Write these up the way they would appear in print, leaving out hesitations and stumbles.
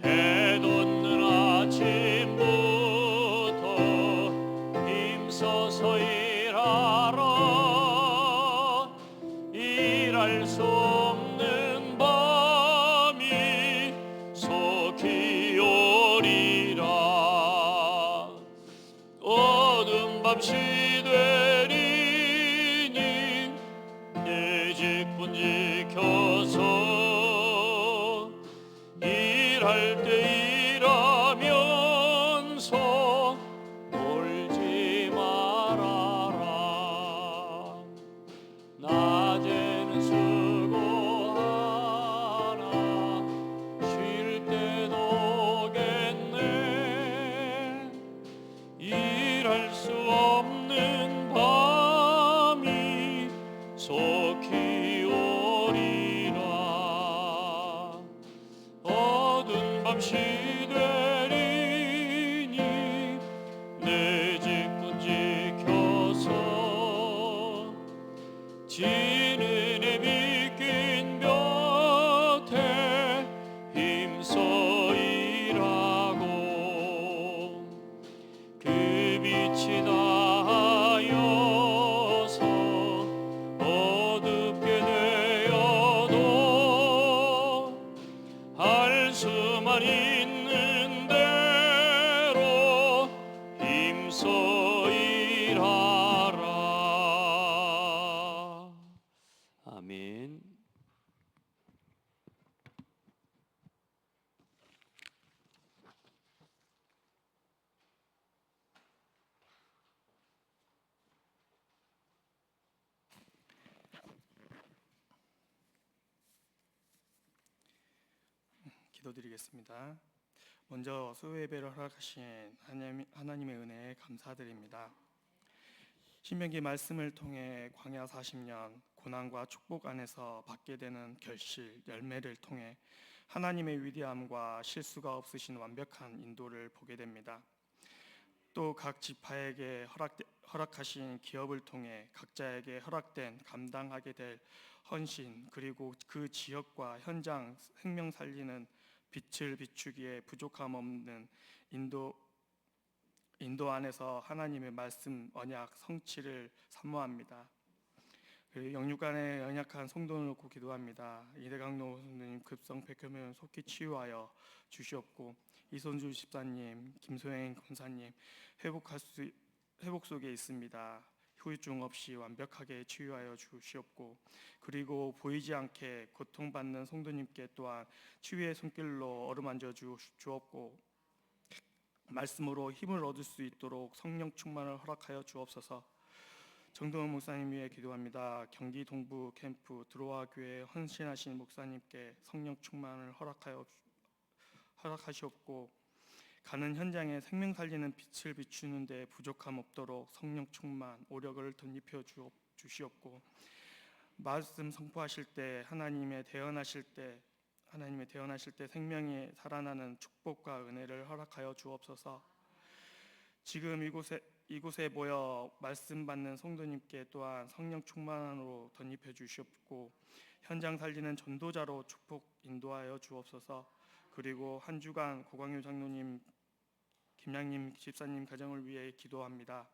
해 돋는 아침부터 힘써서 일하라. 일할 수 없는 밤이 속히 오리라. 어두운 밤시 되리니 내 직분 지켜서 일할 때 일하면서 놀지 말아라. 낮에는 수고하나 쉴 때도 오겠네. 일할 수 없는 밤이 속히 오리라. 어두운 밤시 되리니 내 직분 지켜서 지는 해 빗긴 볕에 힘써 일하고 그 빛이 닿아여서 어둡게 되어도 할 수만 있는 대로 힘써 일하라. 아멘. 기도드리겠습니다. 먼저 수요예배를 허락하신 하나님의 은혜에 감사드립니다. 신명기 말씀을 통해 광야 40년 고난과 축복 안에서 받게 되는 결실, 열매를 통해 하나님의 위대함과 실수가 없으신 완벽한 인도를 보게 됩니다. 또 각 지파에게 허락하신 기업을 통해 각자에게 허락된 감당하게 될 헌신, 그리고 그 지역과 현장 생명 살리는 빛을 비추기에 부족함 없는 인도 안에서 하나님의 말씀, 언약, 성취를 사모합니다. 영육간에 연약한 성도를 놓고 기도합니다. 이대강로 성도님 급성 백혈면 속히 치유하여 주시옵고, 이손주 집사님, 김소행 권사님 회복 속에 있습니다. 후유증 없이 완벽하게 치유하여 주시옵고, 그리고 보이지 않게 고통받는 성도님께 또한 치유의 손길로 어루만져 주옵고, 말씀으로 힘을 얻을 수 있도록 성령 충만을 허락하여 주옵소서. 정동원 목사님 위해 기도합니다. 경기 동부 캠프 드로아 교회 헌신하신 목사님께 성령 충만을 허락하시옵고, 가는 현장에 생명 살리는 빛을 비추는 데 부족함 없도록 성령 충만, 오력을 덧입혀 주시옵고, 말씀 선포하실 때 하나님의 대언하실 때 생명이 살아나는 축복과 은혜를 허락하여 주옵소서. 지금 이곳에 모여 말씀 받는 성도님께 또한 성령 충만으로 덧입혀 주시옵고, 현장 살리는 전도자로 축복 인도하여 주옵소서. 그리고 한 주간 고광효 장로님, 김양님 집사님 가정을 위해 기도합니다.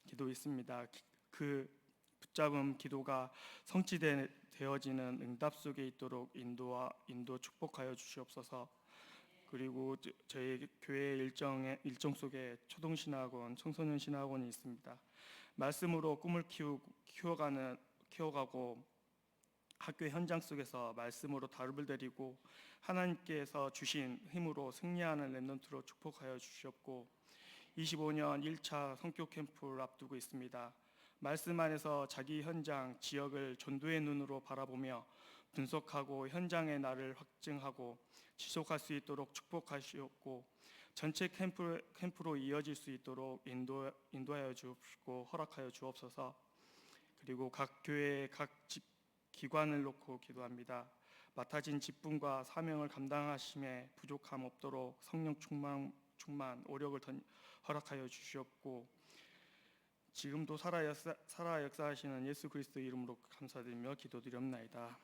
기도 있습니다. 그 붙잡은 기도가 성취되어지는 응답 속에 있도록 인도 축복하여 주시옵소서. 그리고 저희 교회 일정 속에 초등신학원, 청소년 신학원이 있습니다. 말씀으로 꿈을 키워가고 학교 현장 속에서 말씀으로 다름을 데리고 하나님께서 주신 힘으로 승리하는 렘넌트로 축복하여 주시옵고, 25년 1차 성교 캠프를 앞두고 있습니다. 말씀 안에서 자기 현장, 지역을 전도의 눈으로 바라보며 분석하고 현장의 날을 확증하고 지속할 수 있도록 축복하시옵고, 전체 캠프로 이어질 수 있도록 인도하여 주옵시고 허락하여 주옵소서. 그리고 각 교회의 각 기관을 놓고 기도합니다. 맡아진 직분과 사명을 감당하심에 부족함 없도록 성령 충만 오력을 허락하여 주시옵고, 지금도 살아 역사하시는 예수 그리스도 이름으로 감사드리며 기도드리옵나이다.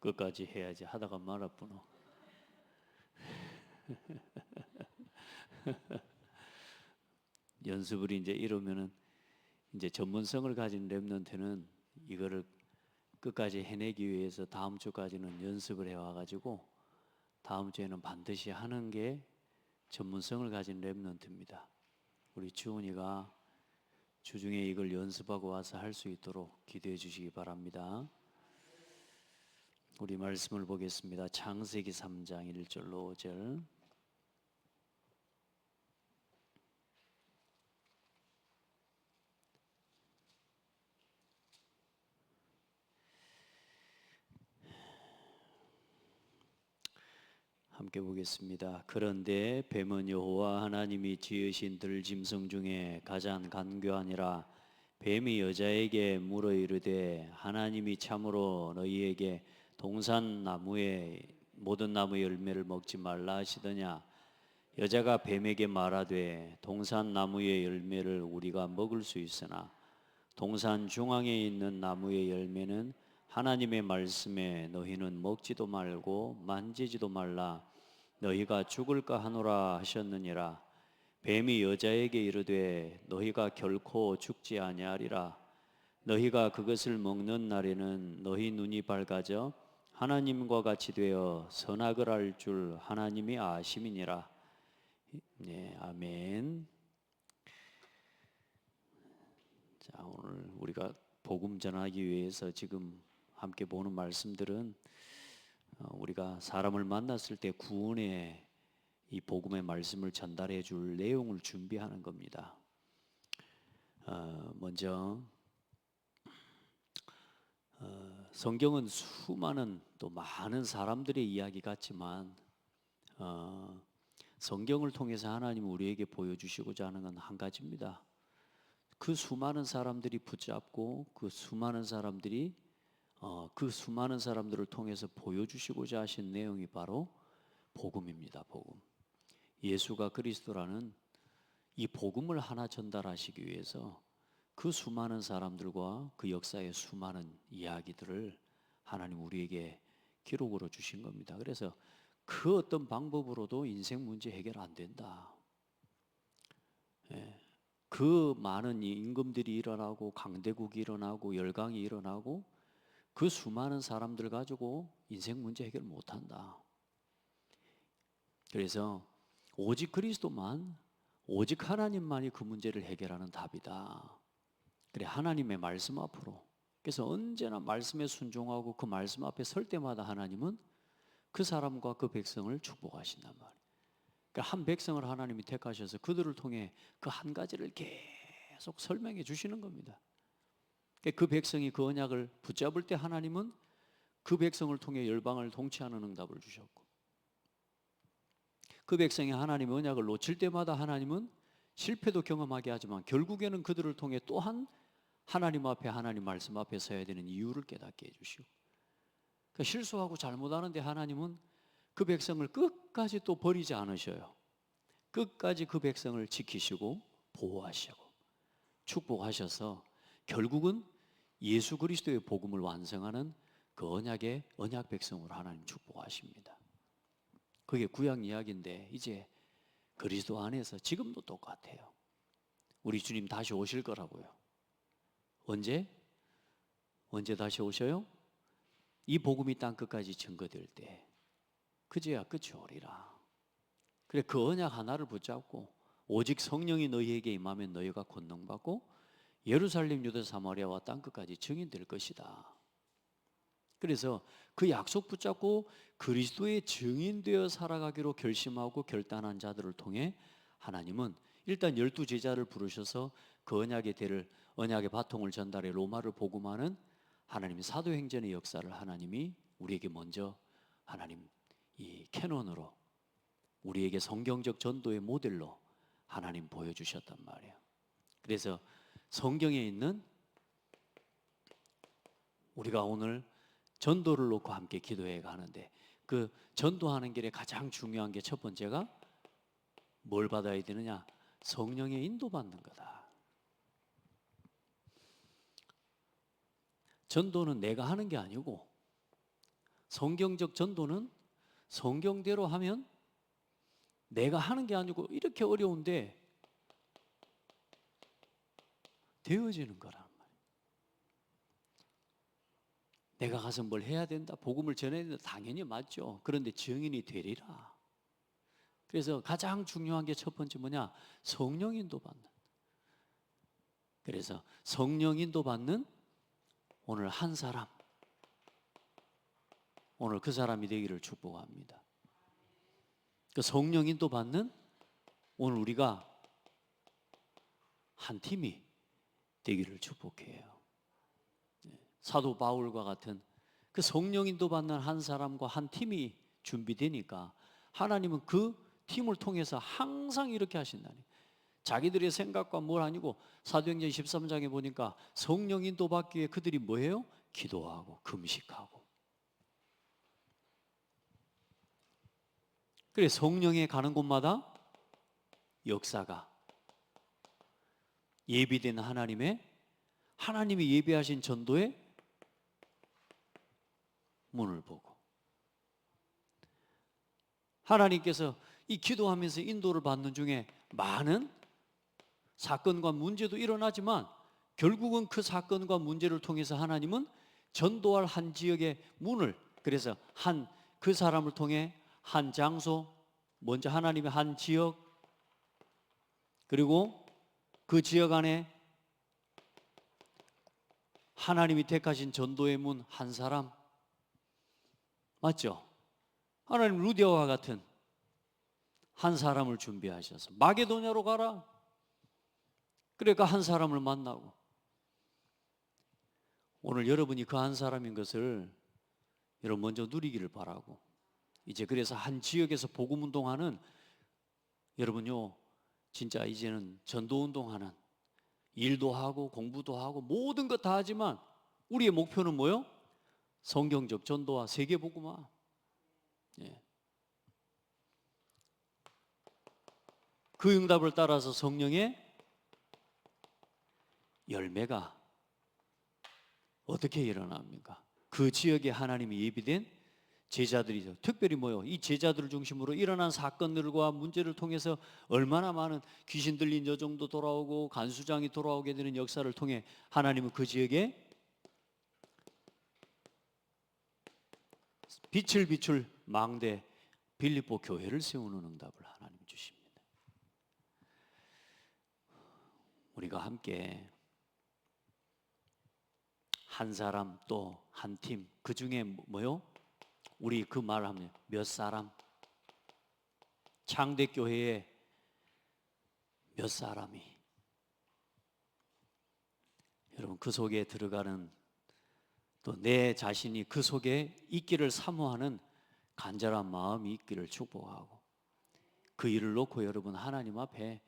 끝까지 해야지 하다가 말았구나. 연습을 이제 이러면은 이제 전문성을 가진 랩런트는 이거를 끝까지 해내기 위해서 다음 주까지는 연습을 해와가지고 다음 주에는 반드시 하는 게 전문성을 가진 랩런트입니다. 우리 주은이가 주중에 이걸 연습하고 와서 할 수 있도록 기도해 주시기 바랍니다. 우리 말씀을 보겠습니다. 창세기 3장 1절로 5절. 함께 보겠습니다. 그런데 뱀은 여호와 하나님이 지으신 들짐승 중에 가장 간교하니라. 뱀이 여자에게 물어 이르되 하나님이 참으로 너희에게 동산 나무의 모든 나무의 열매를 먹지 말라 하시더냐. 여자가 뱀에게 말하되 동산 나무의 열매를 우리가 먹을 수 있으나 동산 중앙에 있는 나무의 열매는 하나님의 말씀에 너희는 먹지도 말고 만지지도 말라. 너희가 죽을까 하노라 하셨느니라. 뱀이 여자에게 이르되 너희가 결코 죽지 아니하리라. 너희가 그것을 먹는 날에는 너희 눈이 밝아져 하나님과 같이 되어 선악을 알 줄 하나님이 아심이니라. 네, 아멘. 자, 오늘 우리가 복음 전하기 위해서 지금 함께 보는 말씀들은 우리가 사람을 만났을 때 구원의 이 복음의 말씀을 전달해 줄 내용을 준비하는 겁니다. 먼저 성경은 수많은 또 많은 사람들의 이야기 같지만 성경을 통해서 하나님은 우리에게 보여주시고자 하는 건 한 가지입니다. 그 수많은 사람들이 붙잡고 그 수많은 사람들이 그 수많은 사람들을 통해서 보여주시고자 하신 내용이 바로 복음입니다. 복음. 예수가 그리스도라는 이 복음을 하나 전달하시기 위해서 그 수많은 사람들과 그 역사의 수많은 이야기들을 하나님 우리에게 기록으로 주신 겁니다. 그래서 그 어떤 방법으로도 인생 문제 해결 안 된다. 예. 그 많은 임금들이 일어나고 강대국이 일어나고 열강이 일어나고 그 수많은 사람들 가지고 인생 문제 해결 못한다. 그래서 오직 그리스도만, 오직 하나님만이 그 문제를 해결하는 답이다. 그래, 하나님의 말씀 앞으로. 그래서 언제나 말씀에 순종하고 그 말씀 앞에 설 때마다 하나님은 그 사람과 그 백성을 축복하신단 말이에요. 그러니까 한 백성을 하나님이 택하셔서 그들을 통해 그 한 가지를 계속 설명해 주시는 겁니다. 그 백성이 그 언약을 붙잡을 때 하나님은 그 백성을 통해 열방을 통치하는 응답을 주셨고, 그 백성이 하나님의 언약을 놓칠 때마다 하나님은 실패도 경험하게 하지만 결국에는 그들을 통해 또한 하나님 앞에, 하나님 말씀 앞에 서야 되는 이유를 깨닫게 해주시고, 그러니까 실수하고 잘못하는데 하나님은 그 백성을 끝까지 또 버리지 않으셔요. 끝까지 그 백성을 지키시고 보호하시고 축복하셔서 결국은 예수 그리스도의 복음을 완성하는 그 언약의 언약 백성으로 하나님 축복하십니다. 그게 구약 이야기인데 이제 그리스도 안에서 지금도 똑같아요. 우리 주님 다시 오실 거라고요. 언제? 언제 다시 오셔요? 이 복음이 땅 끝까지 증거될 때 그제야 끝이 오리라. 그래, 그 언약 하나를 붙잡고 오직 성령이 너희에게 임하면 너희가 권능받고 예루살렘, 유다, 사마리아와 땅 끝까지 증인될 것이다. 그래서 그 약속 붙잡고 그리스도의 증인되어 살아가기로 결심하고 결단한 자들을 통해 하나님은 일단 12제자를 부르셔서 그 언약의 대를, 언약의 바통을 전달해 로마를 복음하는 하나님의 사도행전의 역사를 하나님이 우리에게 먼저 하나님 이 캐논으로 우리에게 성경적 전도의 모델로 하나님 보여주셨단 말이에요. 그래서 성경에 있는 우리가 오늘 전도를 놓고 함께 기도해 가는데 그 전도하는 길에 가장 중요한 게 첫 번째가 뭘 받아야 되느냐? 성령의 인도받는 거다. 전도는 내가 하는 게 아니고 성경적 전도는 성경대로 하면 내가 하는 게 아니고 이렇게 어려운데 되어지는 거란 말이에요. 내가 가서 뭘 해야 된다, 복음을 전해야 된다, 당연히 맞죠. 그런데 증인이 되리라. 그래서 가장 중요한 게 첫 번째 뭐냐? 성령 인도 받는. 그래서 성령 인도 받는 오늘 한 사람, 오늘 그 사람이 되기를 축복합니다. 그 성령 인도 받는 오늘 우리가 한 팀이 되기를 축복해요. 사도 바울과 같은 그 성령 인도 받는 한 사람과 한 팀이 준비되니까 하나님은 그 팀을 통해서 항상 이렇게 하신다니. 자기들의 생각과 뭘 아니고 사도행전 13장에 보니까 성령 인도 받기 위해 그들이 뭐예요? 기도하고 금식하고. 그래 성령에 가는 곳마다 역사가 예비된 하나님이 예비하신 전도의 문을 보고 하나님께서 이 기도하면서 인도를 받는 중에 많은 사건과 문제도 일어나지만 결국은 그 사건과 문제를 통해서 하나님은 전도할 한 지역의 문을, 그래서 그 사람을 통해 한 장소, 먼저 하나님의 한 지역, 그리고 그 지역 안에 하나님이 택하신 전도의 문 한 사람, 맞죠? 하나님 루디아와 같은 한 사람을 준비하셔서 마게도냐로 가라. 그러니까 한 사람을 만나고, 오늘 여러분이 그 한 사람인 것을 여러분 먼저 누리기를 바라고, 이제 그래서 한 지역에서 복음 운동하는 여러분요, 진짜 이제는 전도 운동하는, 일도 하고 공부도 하고 모든 것 다 하지만 우리의 목표는 뭐요? 성경적 전도와 세계 복음화. 예. 그 응답을 따라서 성령의 열매가 어떻게 일어납니까? 그 지역에 하나님이 예비된 제자들이죠. 특별히 뭐요? 이 제자들을 중심으로 일어난 사건들과 문제를 통해서 얼마나 많은 귀신 들린 여종도 돌아오고 간수장이 돌아오게 되는 역사를 통해 하나님은 그 지역에 빛을 비출 망대 빌립보 교회를 세우는 응답을 하나님 주십니다. 우리가 함께 한 사람 또 한 팀, 그 중에 뭐요? 우리 그 말하면 몇 사람, 창대교회에 몇 사람이, 여러분 그 속에 들어가는, 또 내 자신이 그 속에 있기를 사모하는 간절한 마음이 있기를 축복하고, 그 일을 놓고 여러분 하나님 앞에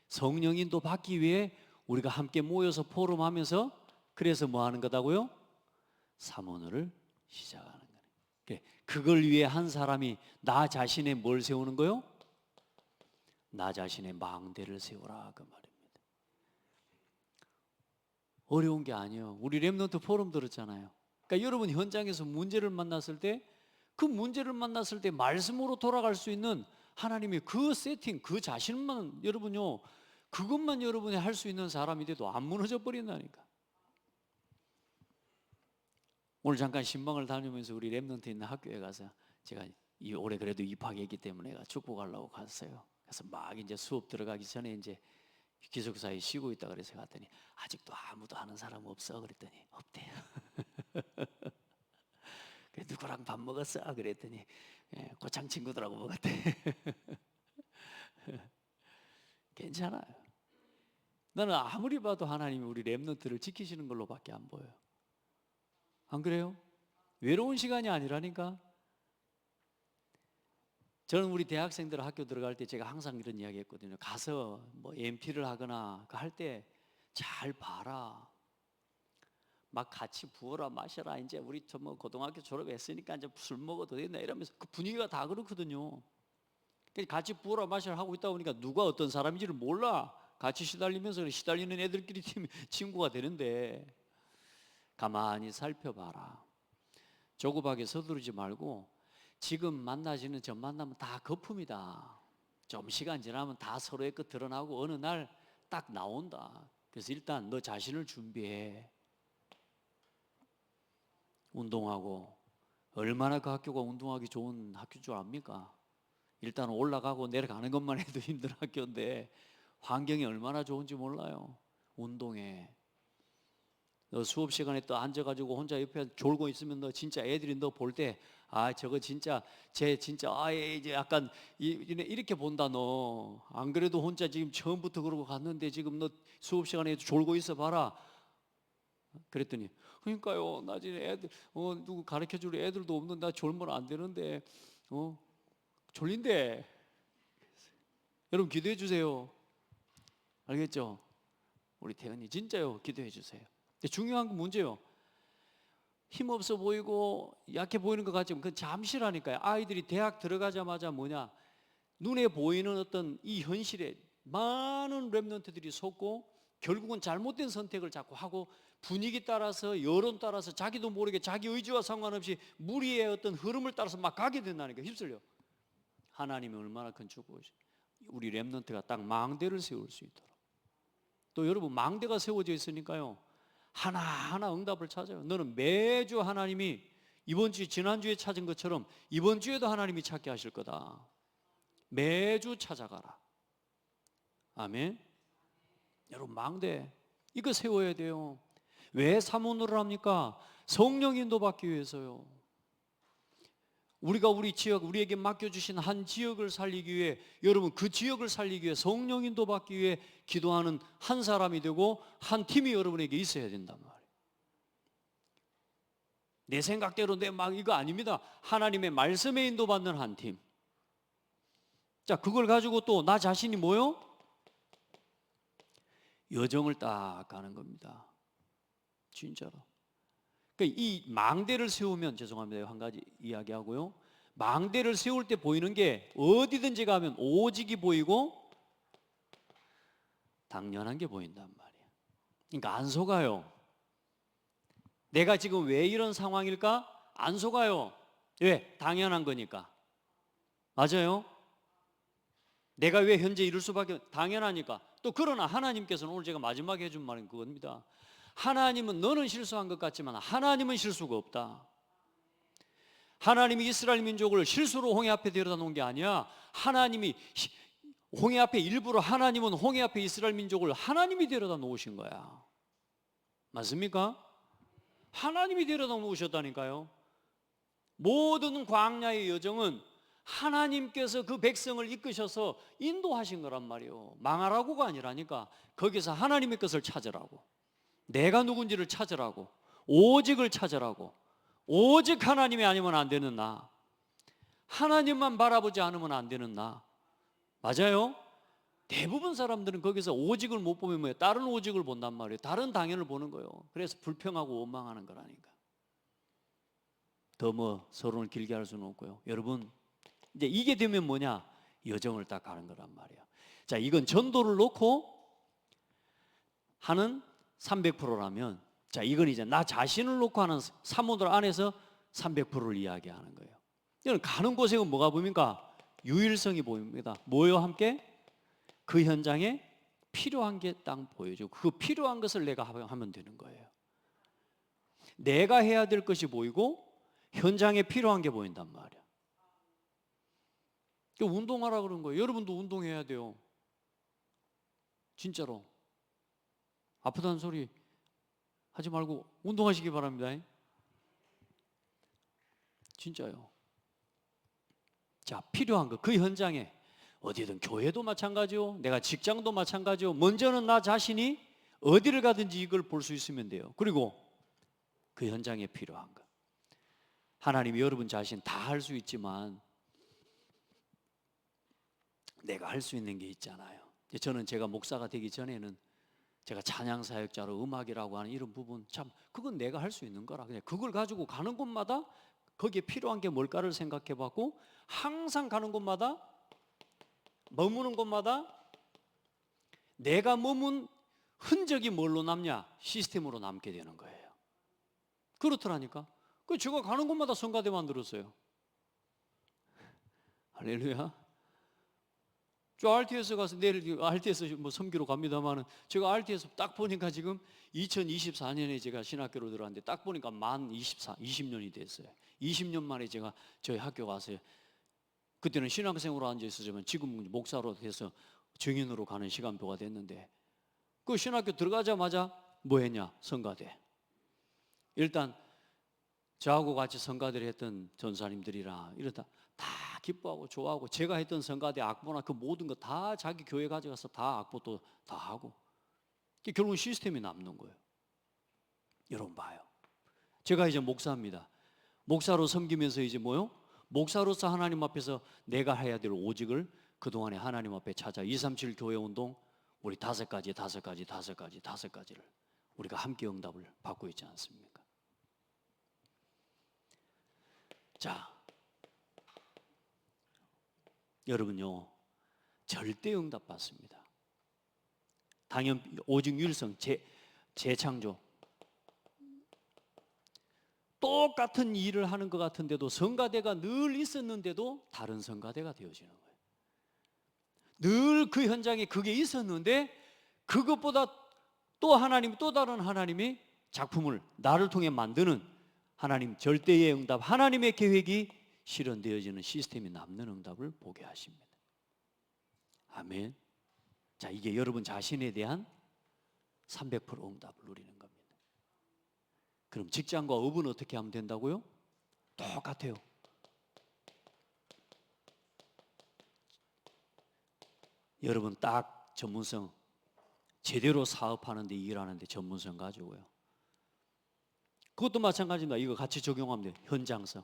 성령인도 받기 위해 우리가 함께 모여서 포럼하면서, 그래서 뭐 하는 거다고요? 사모를 시작하는 거예요. 그걸 위해 한 사람이 나 자신의 뭘 세우는 거요? 나 자신의 망대를 세우라, 그 말입니다. 어려운 게 아니에요. 우리 렘넌트 포럼 들었잖아요. 그러니까 여러분 현장에서 문제를 만났을 때, 그 문제를 만났을 때 말씀으로 돌아갈 수 있는 하나님의 그 세팅, 그 자신만 여러분요, 그것만 여러분이 할 수 있는 사람이 돼도 안 무너져 버린다니까. 오늘 잠깐 신방을 다니면서 우리 렘넌트 있는 학교에 가서 제가 올해 그래도 입학했기 때문에 내가 축복하려고 갔어요. 그래서 막 이제 수업 들어가기 전에 이제 기숙사에 쉬고 있다 그래서 갔더니 아직도 아무도 아는 사람 없어 그랬더니 없대요. 그래 누구랑 밥 먹었어? 그랬더니 고창 친구들하고 먹었대. 괜찮아요. 나는 아무리 봐도 하나님이 우리 렘넌트를 지키시는 걸로밖에 안 보여요. 안 그래요? 외로운 시간이 아니라니까. 저는 우리 대학생들 학교 들어갈 때 제가 항상 이런 이야기 했거든요. 가서 뭐 MT를 하거나 할 때 잘 봐라. 막 같이 부어라 마셔라. 이제 우리 뭐 고등학교 졸업했으니까 이제 술 먹어도 된다 이러면서 그 분위기가 다 그렇거든요. 같이 부어라 마셔라 하고 있다 보니까 누가 어떤 사람인지를 몰라. 같이 시달리면서 시달리는 애들끼리 친구가 되는데 가만히 살펴봐라. 조급하게 서두르지 말고 지금 만나지는 저 만나면 다 거품이다. 좀 시간 지나면 다 서로의 것 드러나고 어느 날 딱 나온다. 그래서 일단 너 자신을 준비해. 운동하고 얼마나 그 학교가 운동하기 좋은 학교인 줄 압니까? 일단 올라가고 내려가는 것만 해도 힘든 학교인데 환경이 얼마나 좋은지 몰라요. 운동해. 너 수업 시간에 또 앉아가지고 혼자 옆에 졸고 있으면 너 진짜 애들이 너 볼 때 저거 진짜 쟤 진짜 이제 약간 이렇게 본다. 너 안 그래도 혼자 지금 처음부터 그러고 갔는데 지금 너 수업 시간에 졸고 있어 봐라. 그랬더니 그러니까요 나 지금 애들 누구 가르쳐줄 애들도 없는 나 졸면 안 되는데 졸린데. 여러분 기도해 주세요. 알겠죠? 우리 태연이 진짜요 기도해 주세요. 근데 중요한 건 문제요. 힘없어 보이고 약해 보이는 것 같지만 그건 잠시라니까요. 아이들이 대학 들어가자마자 눈에 보이는 어떤 이 현실에 많은 랩런트들이 속고 결국은 잘못된 선택을 자꾸 하고 분위기 따라서 여론 따라서 자기도 모르게 자기 의지와 상관없이 무리의 어떤 흐름을 따라서 막 가게 된다니까. 휩쓸려. 하나님이 얼마나 큰 축복이시. 우리 랩런트가 딱 망대를 세울 수 있도록. 또 여러분 망대가 세워져 있으니까요 하나하나 응답을 찾아요. 너는 매주 하나님이 이번 주 지난주에 찾은 것처럼 이번 주에도 하나님이 찾게 하실 거다. 매주 찾아가라. 아멘. 여러분 망대 이거 세워야 돼요. 왜 사모노를 합니까? 성령 인도받기 위해서요. 우리가 우리 지역, 우리에게 맡겨주신 한 지역을 살리기 위해, 여러분 그 지역을 살리기 위해 성령 인도받기 위해 기도하는 한 사람이 되고 한 팀이 여러분에게 있어야 된단 말이에요. 내 생각대로 이거 아닙니다. 하나님의 말씀에 인도받는 한 팀. 자, 그걸 가지고 또 나 자신이 뭐요? 여정을 딱 가는 겁니다. 진짜로. 그러니까 이 망대를 세우면, 죄송합니다, 한 가지 이야기하고요. 망대를 세울 때 보이는 게 어디든지 가면 오직이 보이고 당연한 게 보인단 말이에요. 그러니까 안 속아요. 내가 지금 왜 이런 상황일까? 안 속아요. 왜? 당연한 거니까. 맞아요? 내가 왜 현재 이럴 수밖에, 당연하니까. 또 그러나 하나님께서는 오늘 제가 마지막에 해준 말은 그겁니다. 하나님은 너는 실수한 것 같지만 하나님은 실수가 없다. 하나님이 이스라엘 민족을 실수로 홍해 앞에 데려다 놓은 게 아니야. 하나님이 홍해 앞에 일부러, 하나님은 홍해 앞에 이스라엘 민족을 하나님이 데려다 놓으신 거야. 맞습니까? 하나님이 데려다 놓으셨다니까요. 모든 광야의 여정은 하나님께서 그 백성을 이끄셔서 인도하신 거란 말이에요. 망하라고가 아니라니까. 거기서 하나님의 것을 찾으라고, 내가 누군지를 찾으라고, 오직을 찾으라고. 오직 하나님이 아니면 안 되는 나, 하나님만 바라보지 않으면 안 되는 나. 맞아요? 대부분 사람들은 거기서 오직을 못 보면 뭐예요? 다른 오직을 본단 말이에요. 다른 당연을 보는 거예요. 그래서 불평하고 원망하는 거라니까. 더 서론을 길게 할 수는 없고요. 여러분 이제 이게 되면 뭐냐? 여정을 딱 가는 거란 말이에요. 자, 이건 전도를 놓고 하는 300%라면, 자, 이건 이제 나 자신을 놓고 하는 사모들 안에서 300%를 이야기하는 거예요. 이건 가는 곳에 뭐가 보입니까? 유일성이 보입니다. 뭐요? 함께 그 현장에 필요한 게 딱 보여주고 그 필요한 것을 내가 하면 되는 거예요. 내가 해야 될 것이 보이고 현장에 필요한 게 보인단 말이야. 운동하라 그런 거예요. 여러분도 운동해야 돼요. 진짜로. 아프다는 소리 하지 말고 운동하시기 바랍니다. 진짜요. 자, 필요한 거, 그 현장에 어디든, 교회도 마찬가지요, 내가 직장도 마찬가지요. 먼저는 나 자신이 어디를 가든지 이걸 볼 수 있으면 돼요. 그리고 그 현장에 필요한 거, 하나님이 여러분 자신 다 할 수 있지만 내가 할 수 있는 게 있잖아요. 저는 제가 목사가 되기 전에는 제가 찬양 사역자로 음악이라고 하는 이런 부분, 참 그건 내가 할 수 있는 거라, 그냥 그걸 가지고 가는 곳마다 거기에 필요한 게 뭘까를 생각해 봤고, 항상 가는 곳마다, 머무는 곳마다 내가 머문 흔적이 뭘로 남냐? 시스템으로 남게 되는 거예요. 그렇더라니까. 그 제가 가는 곳마다 성가대 만들었어요. 할렐루야. 저 RTS 가서 내일 RTS 뭐 섬기러 갑니다만은 제가 RTS 딱 보니까 지금 2024년에 제가 신학교로 들어왔는데 딱 보니까 만 20년이 됐어요. 20년 만에 제가 저희 학교 가서 그때는 신학생으로 앉아 있었지만 지금 목사로 돼서 증인으로 가는 시간표가 됐는데 그 신학교 들어가자마자 뭐 했냐? 성가대. 일단 저하고 같이 성가대를 했던 전사님들이랑 이러다 다 기뻐하고 좋아하고 제가 했던 성가대 악보나 그 모든 거 다 자기 교회 가져가서 다 악보도 다 하고 결국은 시스템이 남는 거예요. 여러분 봐요. 제가 이제 목사입니다. 목사로 섬기면서 이제 뭐요? 목사로서 하나님 앞에서 내가 해야 될 오직을 그동안에 하나님 앞에 찾아 237 교회 운동 우리 5가지를 우리가 함께 응답을 받고 있지 않습니까? 자, 여러분요 절대 응답 받습니다. 당연 오직 유일성 재창조 똑같은 일을 하는 것 같은데도 성가대가 늘 있었는데도 다른 성가대가 되어지는 거예요. 늘 그 현장에 그게 있었는데 그것보다 또 하나님 또 다른 하나님이 작품을 나를 통해 만드는 하나님 절대의 응답 하나님의 계획이 실현되어지는 시스템이 남는 응답을 보게 하십니다. 아멘. 자, 이게 여러분 자신에 대한 300% 응답을 누리는 겁니다. 그럼 직장과 업은 어떻게 하면 된다고요? 똑같아요. 여러분 딱 전문성 제대로 사업하는데 일하는데 전문성 가지고요. 그것도 마찬가지입니다. 이거 같이 적용하면 돼요. 현장성.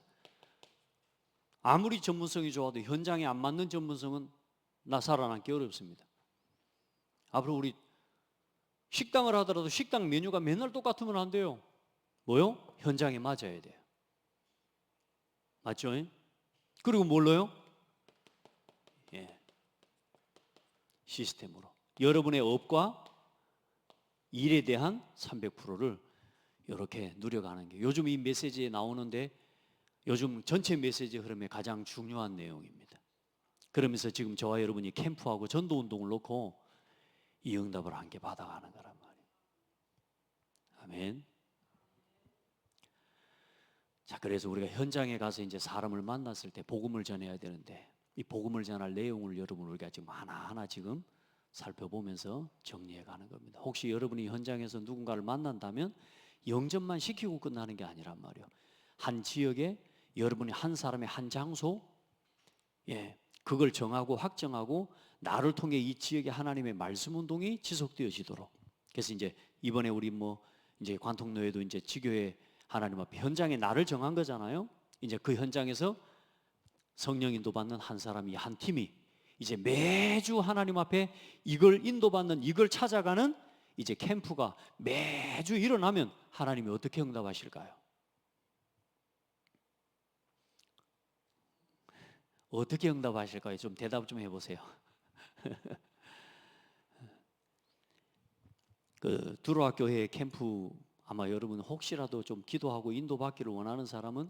아무리 전문성이 좋아도 현장에 안 맞는 전문성은 나 살아남기 어렵습니다. 앞으로 우리 식당을 하더라도 식당 메뉴가 맨날 똑같으면 안 돼요. 뭐요? 현장에 맞아야 돼요. 맞죠? 그리고 뭘로요? 예. 시스템으로. 여러분의 업과 일에 대한 300%를 이렇게 누려가는 게 요즘 이 메시지에 나오는데 요즘 전체 메시지 흐름에 가장 중요한 내용입니다. 그러면서 지금 저와 여러분이 캠프하고 전도운동을 놓고 이 응답을 함께 받아가는 거란 말이에요. 아멘. 자, 그래서 우리가 현장에 가서 이제 사람을 만났을 때 복음을 전해야 되는데 이 복음을 전할 내용을 여러분 우리가 지금 하나하나 지금 살펴보면서 정리해 가는 겁니다. 혹시 여러분이 현장에서 누군가를 만난다면 영접만 시키고 끝나는 게 아니란 말이에요. 한 지역에 여러분이 한 사람의 한 장소, 그걸 정하고 확정하고 나를 통해 이 지역에 하나님의 말씀 운동이 지속되어지도록. 그래서 이제 이번에 우리 이제 관통노예도 이제 지교회 하나님 앞에 현장에 나를 정한 거잖아요. 이제 그 현장에서 성령 인도받는 한 사람이 한 팀이 이제 매주 하나님 앞에 이걸 인도받는 이걸 찾아가는 이제 캠프가 매주 일어나면 하나님이 어떻게 응답하실까요? 어떻게 응답하실까요? 좀 대답 좀 해보세요. 그 두로아 교회 캠프 아마 여러분 혹시라도 좀 기도하고 인도받기를 원하는 사람은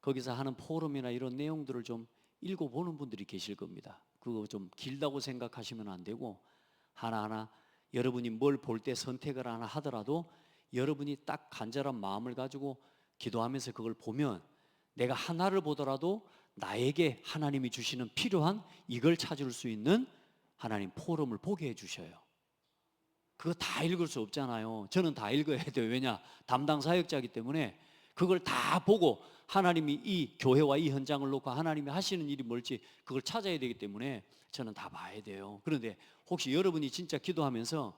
거기서 하는 포럼이나 이런 내용들을 좀 읽어보는 분들이 계실 겁니다. 그거 좀 길다고 생각하시면 안 되고 하나하나 여러분이 뭘 볼 때 선택을 하나 하더라도 여러분이 딱 간절한 마음을 가지고 기도하면서 그걸 보면 내가 하나를 보더라도 나에게 하나님이 주시는 필요한 이걸 찾을 수 있는 하나님 포럼을 보게 해주셔요. 그거 다 읽을 수 없잖아요. 저는 다 읽어야 돼요. 왜냐? 담당 사역자이기 때문에 그걸 다 보고 하나님이 이 교회와 이 현장을 놓고 하나님이 하시는 일이 뭘지 그걸 찾아야 되기 때문에 저는 다 봐야 돼요. 그런데 혹시 여러분이 진짜 기도하면서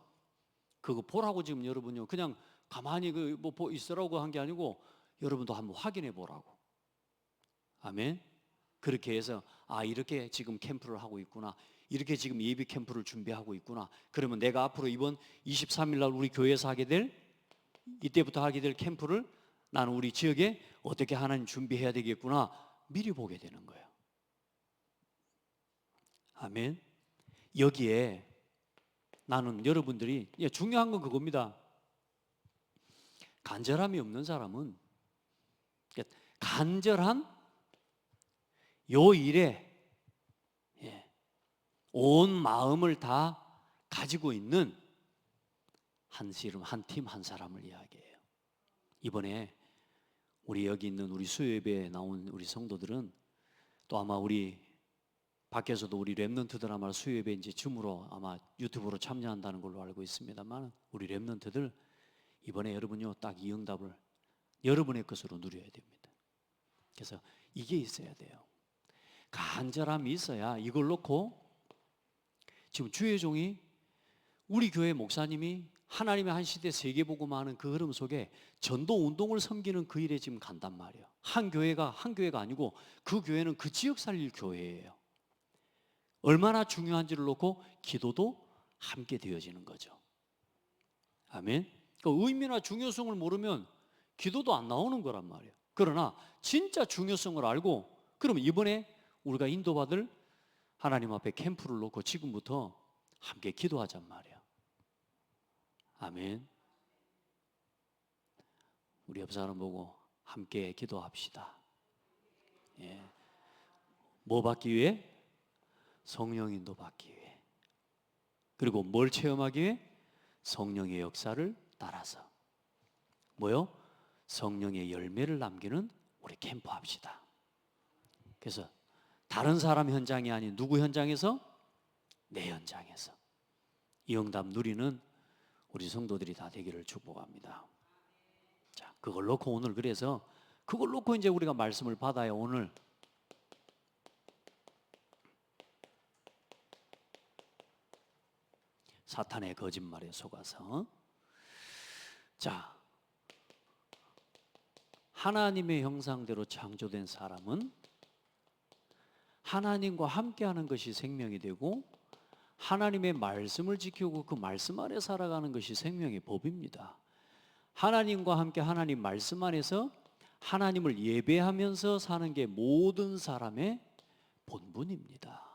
그거 보라고 지금 여러분요 그냥 가만히 있으라고 한 게 아니고 여러분도 한번 확인해 보라고. 아멘. 그렇게 해서 이렇게 지금 캠프를 하고 있구나. 이렇게 지금 예비 캠프를 준비하고 있구나. 그러면 내가 앞으로 이번 23일 날 우리 교회에서 이때부터 하게 될 캠프를 나는 우리 지역에 어떻게 하나님 준비해야 되겠구나. 미리 보게 되는 거예요. 아멘. 여기에 나는 여러분들이 중요한 건 그겁니다. 간절함이 없는 사람은 그러니까 간절한 요 일에 온 마음을 다 가지고 있는 한 팀 한 사람을 이야기해요. 이번에 우리 여기 있는 우리 수요예배에 나온 우리 성도들은 또 아마 우리 밖에서도 우리 렘넌트들 아마 수요예배 이제 줌으로 아마 유튜브로 참여한다는 걸로 알고 있습니다만, 우리 렘넌트들 이번에 여러분요 딱 이 응답을 여러분의 것으로 누려야 됩니다. 그래서 이게 있어야 돼요. 간절함이 있어야 이걸 놓고 지금 주의 종이 우리 교회 목사님이 하나님의 한 시대 세계복음화하는 그 흐름 속에 전도 운동을 섬기는 그 일에 지금 간단 말이에요. 한 교회가 아니고 그 교회는 그 지역 살릴 교회예요. 얼마나 중요한지를 놓고 기도도 함께 되어지는 거죠. 아멘. 그 의미나 중요성을 모르면 기도도 안 나오는 거란 말이에요. 그러나 진짜 중요성을 알고, 그러면 이번에 우리가 인도받을 하나님 앞에 캠프를 놓고 지금부터 함께 기도하잔 말이에요. 아멘. 우리 옆 사람 보고 함께 기도합시다. 예. 뭐 받기 위해? 성령 인도 받기 위해. 그리고 뭘 체험하기 위해? 성령의 역사를 따라서. 뭐요? 성령의 열매를 남기는 우리 캠프 합시다. 그래서 다른 사람 현장이 아닌 누구 현장에서? 내 현장에서 이 응답 누리는 우리 성도들이 다 되기를 축복합니다. 자, 그걸 놓고 오늘 그래서 그걸 놓고 이제 우리가 말씀을 받아야 오늘 사탄의 거짓말에 속아서, 자, 하나님의 형상대로 창조된 사람은 하나님과 함께하는 것이 생명이 되고 하나님의 말씀을 지키고 그 말씀 안에 살아가는 것이 생명의 법입니다. 하나님과 함께 하나님 말씀 안에서 하나님을 예배하면서 사는 게 모든 사람의 본분입니다.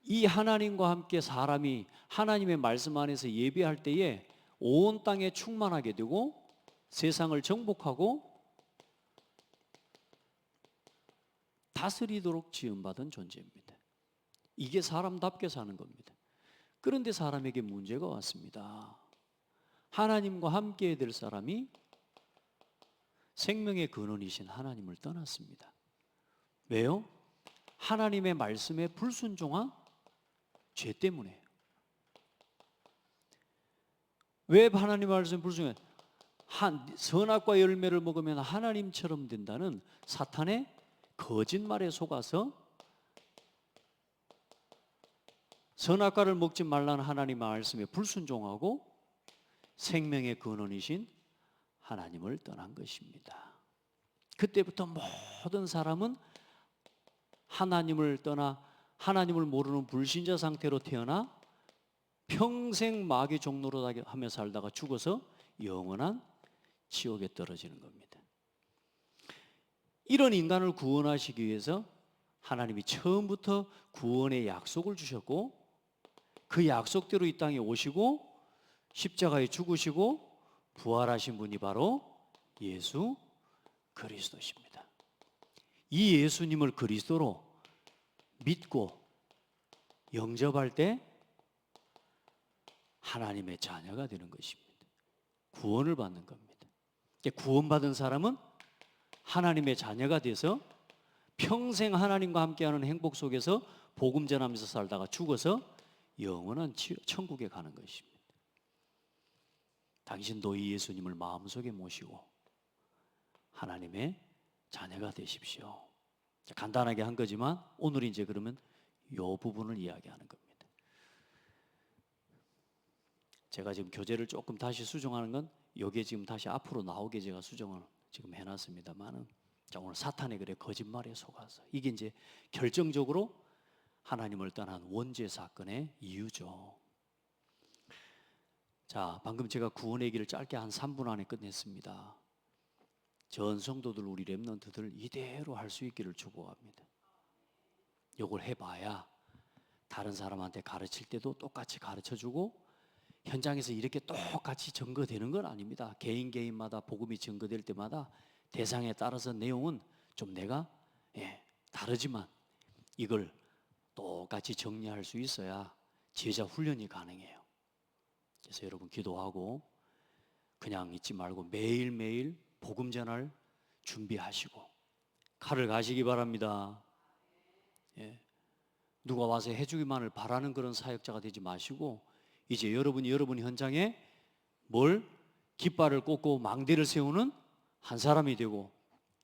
이 하나님과 함께 사람이 하나님의 말씀 안에서 예배할 때에 온 땅에 충만하게 되고 세상을 정복하고 다스리도록 지음받은 존재입니다. 이게 사람답게 사는 겁니다. 그런데 사람에게 문제가 왔습니다. 하나님과 함께 될 사람이 생명의 근원이신 하나님을 떠났습니다. 왜요? 하나님의 말씀에 불순종한 죄 때문에. 왜 하나님의 말씀에 불순종해? 선악과 열매를 먹으면 하나님처럼 된다는 사탄의 거짓말에 속아서 선악과를 먹지 말라는 하나님의 말씀에 불순종하고 생명의 근원이신 하나님을 떠난 것입니다. 그때부터 모든 사람은 하나님을 떠나 하나님을 모르는 불신자 상태로 태어나 평생 마귀 종로로 하며 살다가 죽어서 영원한 지옥에 떨어지는 겁니다. 이런 인간을 구원하시기 위해서 하나님이 처음부터 구원의 약속을 주셨고 그 약속대로 이 땅에 오시고 십자가에 죽으시고 부활하신 분이 바로 예수 그리스도십니다. 이 예수님을 그리스도로 믿고 영접할 때 하나님의 자녀가 되는 것입니다. 구원을 받는 겁니다. 구원받은 사람은 하나님의 자녀가 돼서 평생 하나님과 함께하는 행복 속에서 복음 전하면서 살다가 죽어서 영원한 천국에 가는 것입니다. 당신도 이 예수님을 마음속에 모시고 하나님의 자녀가 되십시오. 간단하게 한 거지만 오늘 이제 그러면 이 부분을 이야기하는 겁니다. 제가 지금 교재를 조금 다시 수정하는 건 이게 지금 다시 앞으로 나오게 제가 수정을 지금 해놨습니다만은, 자, 오늘 사탄의 그래 거짓말에 속아서 이게 이제 결정적으로 하나님을 떠난 원죄 사건의 이유죠. 자, 방금 제가 구원의 길을 짧게 한 3분 안에 끝냈습니다. 전 성도들 우리 렘넌트들 이대로 할 수 있기를 축복합니다. 이걸 해봐야 다른 사람한테 가르칠 때도 똑같이 가르쳐주고 현장에서 이렇게 똑같이 증거되는 건 아닙니다. 개인마다 복음이 증거될 때마다 대상에 따라서 내용은 좀 내가 다르지만 이걸 똑같이 정리할 수 있어야 제자 훈련이 가능해요. 그래서 여러분 기도하고 그냥 있지 말고 매일매일 복음 전할 준비하시고 칼을 가시기 바랍니다. 누가 와서 해주기만을 바라는 그런 사역자가 되지 마시고 이제 여러분이 여러분 현장에 뭘 깃발을 꽂고 망대를 세우는 한 사람이 되고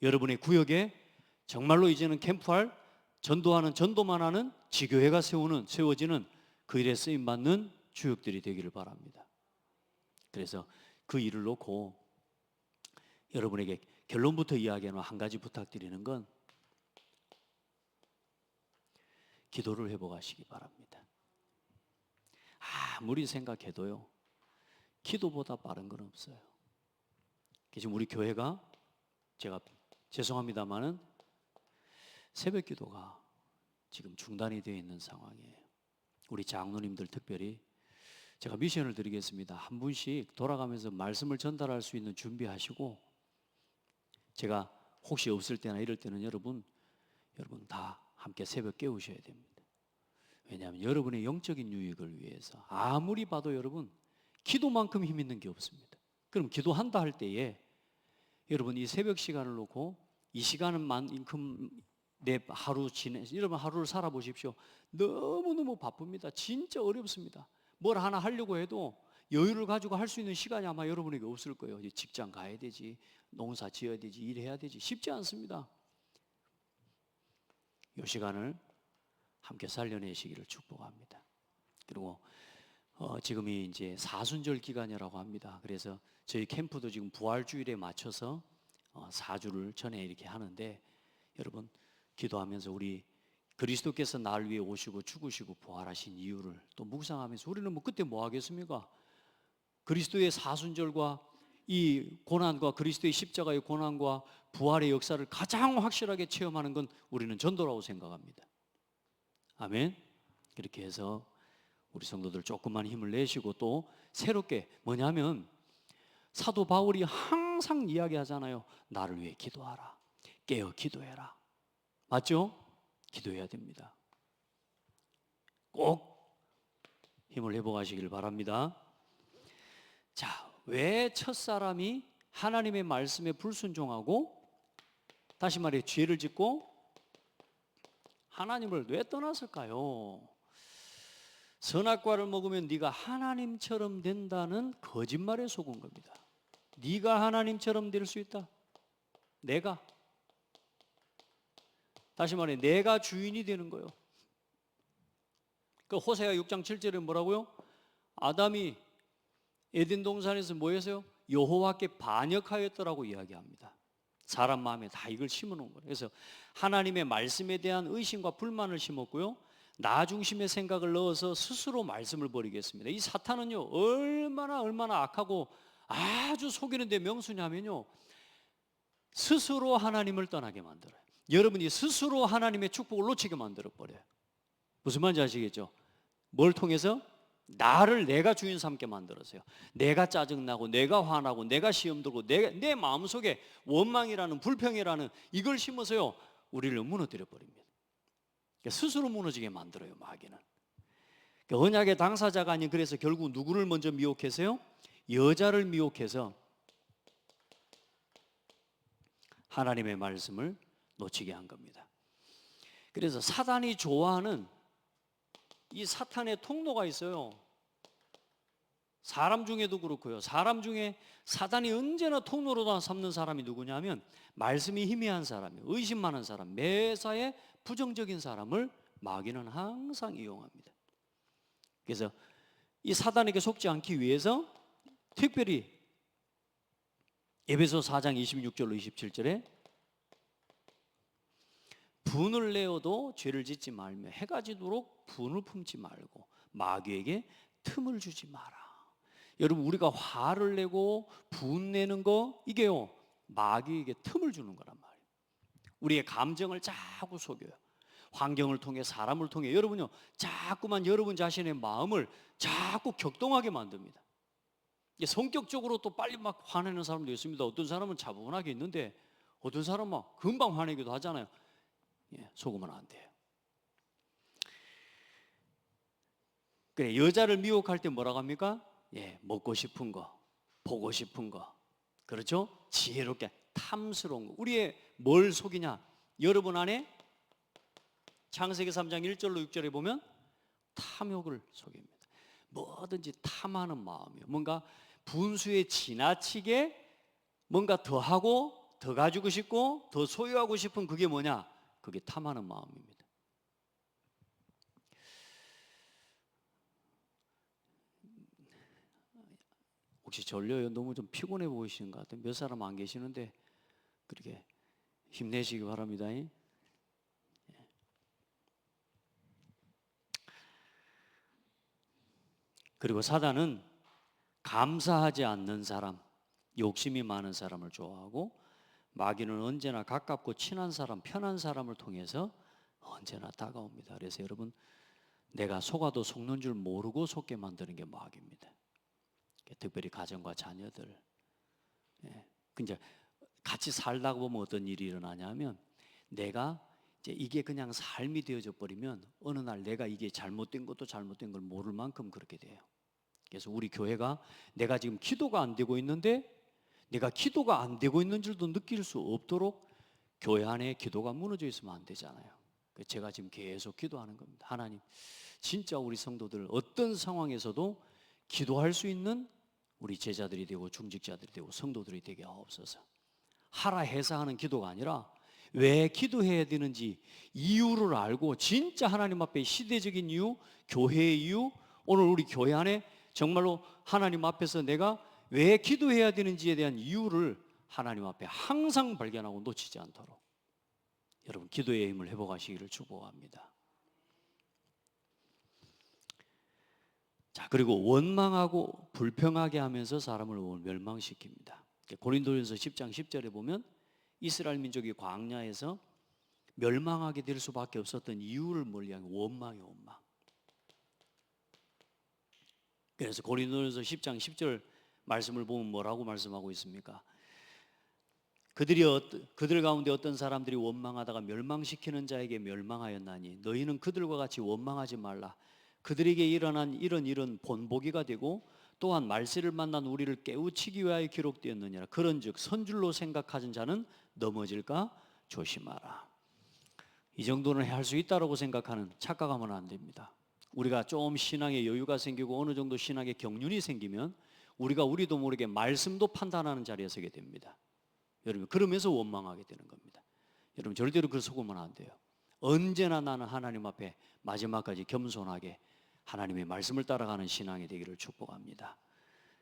여러분의 구역에 정말로 이제는 캠프할 전도하는 전도만 하는 지교회가 세워지는 그 일에 쓰임받는 주역들이 되기를 바랍니다. 그래서 그 일을 놓고 여러분에게 결론부터 이야기하는 한 가지 부탁드리는 건 기도를 회복하시기 바랍니다. 아무리 생각해도요 기도보다 빠른 건 없어요. 지금 우리 교회가 제가 죄송합니다마는 새벽 기도가 지금 중단이 되어 있는 상황이에요. 우리 장로님들 특별히 제가 미션을 드리겠습니다. 한 분씩 돌아가면서 말씀을 전달할 수 있는 준비하시고 제가 혹시 없을 때나 이럴 때는 여러분 다 함께 새벽 깨우셔야 됩니다. 왜냐하면 여러분의 영적인 유익을 위해서 아무리 봐도 여러분 기도만큼 힘 있는 게 없습니다. 그럼 기도한다 할 때에 여러분 이 새벽 시간을 놓고 이 시간만큼 내 하루 여러분 하루를 살아보십시오. 너무너무 바쁩니다. 진짜 어렵습니다. 뭘 하나 하려고 해도 여유를 가지고 할 수 있는 시간이 아마 여러분에게 없을 거예요. 직장 가야 되지, 농사 지어야 되지, 일해야 되지. 쉽지 않습니다. 이 시간을 함께 살려내시기를 축복합니다. 그리고 지금이 이제 사순절 기간이라고 합니다. 그래서 저희 캠프도 지금 부활주일에 맞춰서 4주를 전에 이렇게 하는데 여러분 기도하면서 우리 그리스도께서 날 위해 오시고 죽으시고 부활하신 이유를 또 묵상하면서 우리는 뭐 그때 뭐 하겠습니까? 그리스도의 사순절과 이 고난과 그리스도의 십자가의 고난과 부활의 역사를 가장 확실하게 체험하는 건 우리는 전도라고 생각합니다. 아멘. 이렇게 해서 우리 성도들 조금만 힘을 내시고 또 새롭게 뭐냐면 사도 바울이 항상 이야기하잖아요. 나를 위해 기도하라. 깨어 기도해라. 맞죠? 기도해야 됩니다. 꼭 힘을 회복하시길 바랍니다. 자, 왜 첫사람이 하나님의 말씀에 불순종하고 다시 말해 죄를 짓고 하나님을 왜 떠났을까요? 선악과를 먹으면 네가 하나님처럼 된다는 거짓말에 속은 겁니다. 네가 하나님처럼 될 수 있다. 내가 다시 말해 내가 주인이 되는 거예요. 그 호세아 6장 7절에 뭐라고요? 아담이 에덴 동산에서 뭐 했어요? 여호와께 반역하였더라고 이야기합니다. 사람 마음에 다 이걸 심어놓은 거예요. 그래서 하나님의 말씀에 대한 의심과 불만을 심었고요. 나 중심의 생각을 넣어서 스스로 말씀을 버리겠습니다. 이 사탄은요 얼마나 악하고 아주 속이는 데 명수냐면요 스스로 하나님을 떠나게 만들어요. 여러분이 스스로 하나님의 축복을 놓치게 만들어 버려요. 무슨 말인지 아시겠죠? 뭘 통해서? 나를 내가 주인 삼게 만들었어요. 내가 짜증나고 내가 화나고 내가 시험 들고 내 마음속에 원망이라는 불평이라는 이걸 심어서요 우리를 무너뜨려 버립니다. 스스로 무너지게 만들어요 마귀는. 언약의 당사자가 아닌 그래서 결국 누구를 먼저 미혹해서요? 여자를 미혹해서 하나님의 말씀을 놓치게 한 겁니다. 그래서 사단이 좋아하는 이 사탄의 통로가 있어요. 사람 중에도 그렇고요. 사람 중에 사단이 언제나 통로로 삼는 사람이 누구냐면 말씀이 희미한 사람이에요. 의심 많은 사람, 매사에 부정적인 사람을 마귀는 항상 이용합니다. 그래서 이 사단에게 속지 않기 위해서 특별히 에베소 4장 26절로 27절에 분을 내어도 죄를 짓지 말며 해가 지도록 분을 품지 말고 마귀에게 틈을 주지 마라. 여러분 우리가 화를 내고 분내는 거 이게요 마귀에게 틈을 주는 거란 말이에요. 우리의 감정을 자꾸 속여요. 환경을 통해 사람을 통해 여러분요 자꾸만 여러분 자신의 마음을 자꾸 격동하게 만듭니다. 성격적으로 또 빨리 막 화내는 사람도 있습니다. 어떤 사람은 차분하게 있는데 어떤 사람은 금방 화내기도 하잖아요. 예, 속으면 안 돼요. 그래, 여자를 미혹할 때 뭐라고 합니까? 예, 먹고 싶은 거, 보고 싶은 거, 그렇죠? 지혜롭게 탐스러운 거. 우리의 뭘 속이냐? 여러분 안에 창세기 3장 1절로 6절에 보면 탐욕을 속입니다. 뭐든지 탐하는 마음이요. 뭔가 분수에 지나치게 뭔가 더 하고 더 가지고 싶고 더 소유하고 싶은 그게 뭐냐? 그게 탐하는 마음입니다. 혹시 졸려요? 너무 좀 피곤해 보이시는 것 같아요. 몇 사람 안 계시는데 그렇게 힘내시기 바랍니다. 그리고 사단은 감사하지 않는 사람, 욕심이 많은 사람을 좋아하고, 마귀는 언제나 가깝고 친한 사람, 편한 사람을 통해서 언제나 다가옵니다. 그래서 여러분, 내가 속아도 속는 줄 모르고 속게 만드는 게 마귀입니다. 특별히 가정과 자녀들. 근데 같이 살다가 보면 어떤 일이 일어나냐면, 내가 이제 이게 그냥 삶이 되어져 버리면 어느 날 내가 이게 잘못된 것도 잘못된 걸 모를 만큼 그렇게 돼요. 그래서 우리 교회가 내가 지금 기도가 안 되고 있는데 내가 기도가 안 되고 있는 줄도 느낄 수 없도록 교회 안에 기도가 무너져 있으면 안 되잖아요. 제가 지금 계속 기도하는 겁니다. 하나님, 진짜 우리 성도들 어떤 상황에서도 기도할 수 있는 우리 제자들이 되고 중직자들이 되고 성도들이 되게 하옵소서. 하라 해서 하는 기도가 아니라 왜 기도해야 되는지 이유를 알고 진짜 하나님 앞에 시대적인 이유, 교회의 이유, 오늘 우리 교회 안에 정말로 하나님 앞에서 내가 왜 기도해야 되는지에 대한 이유를 하나님 앞에 항상 발견하고 놓치지 않도록 여러분 기도의 힘을 회복하시기를 축복합니다. 자, 그리고 원망하고 불평하게 하면서 사람을 멸망시킵니다. 고린도전서 10장 10절에 보면 이스라엘 민족이 광야에서 멸망하게 될 수밖에 없었던 이유를 멀리하는 원망이에요, 원망. 그래서 고린도전서 10장 10절 말씀을 보면 뭐라고 말씀하고 있습니까? 그들 가운데 어떤 사람들이 원망하다가 멸망시키는 자에게 멸망하였나니 너희는 그들과 같이 원망하지 말라. 그들에게 일어난 이런 본보기가 되고 또한 말세를 만난 우리를 깨우치기 위하여 기록되었느니라. 그런즉 선줄로 생각하는 자는 넘어질까 조심하라. 이 정도는 할 수 있다라고 생각하는 착각하면 안 됩니다. 우리가 좀 신앙에 여유가 생기고 어느 정도 신앙에 경륜이 생기면 우리도 모르게 말씀도 판단하는 자리에 서게 됩니다. 여러분, 그러면서 원망하게 되는 겁니다. 여러분, 절대로 그걸 속으면 안 돼요. 언제나 나는 하나님 앞에 마지막까지 겸손하게 하나님의 말씀을 따라가는 신앙이 되기를 축복합니다.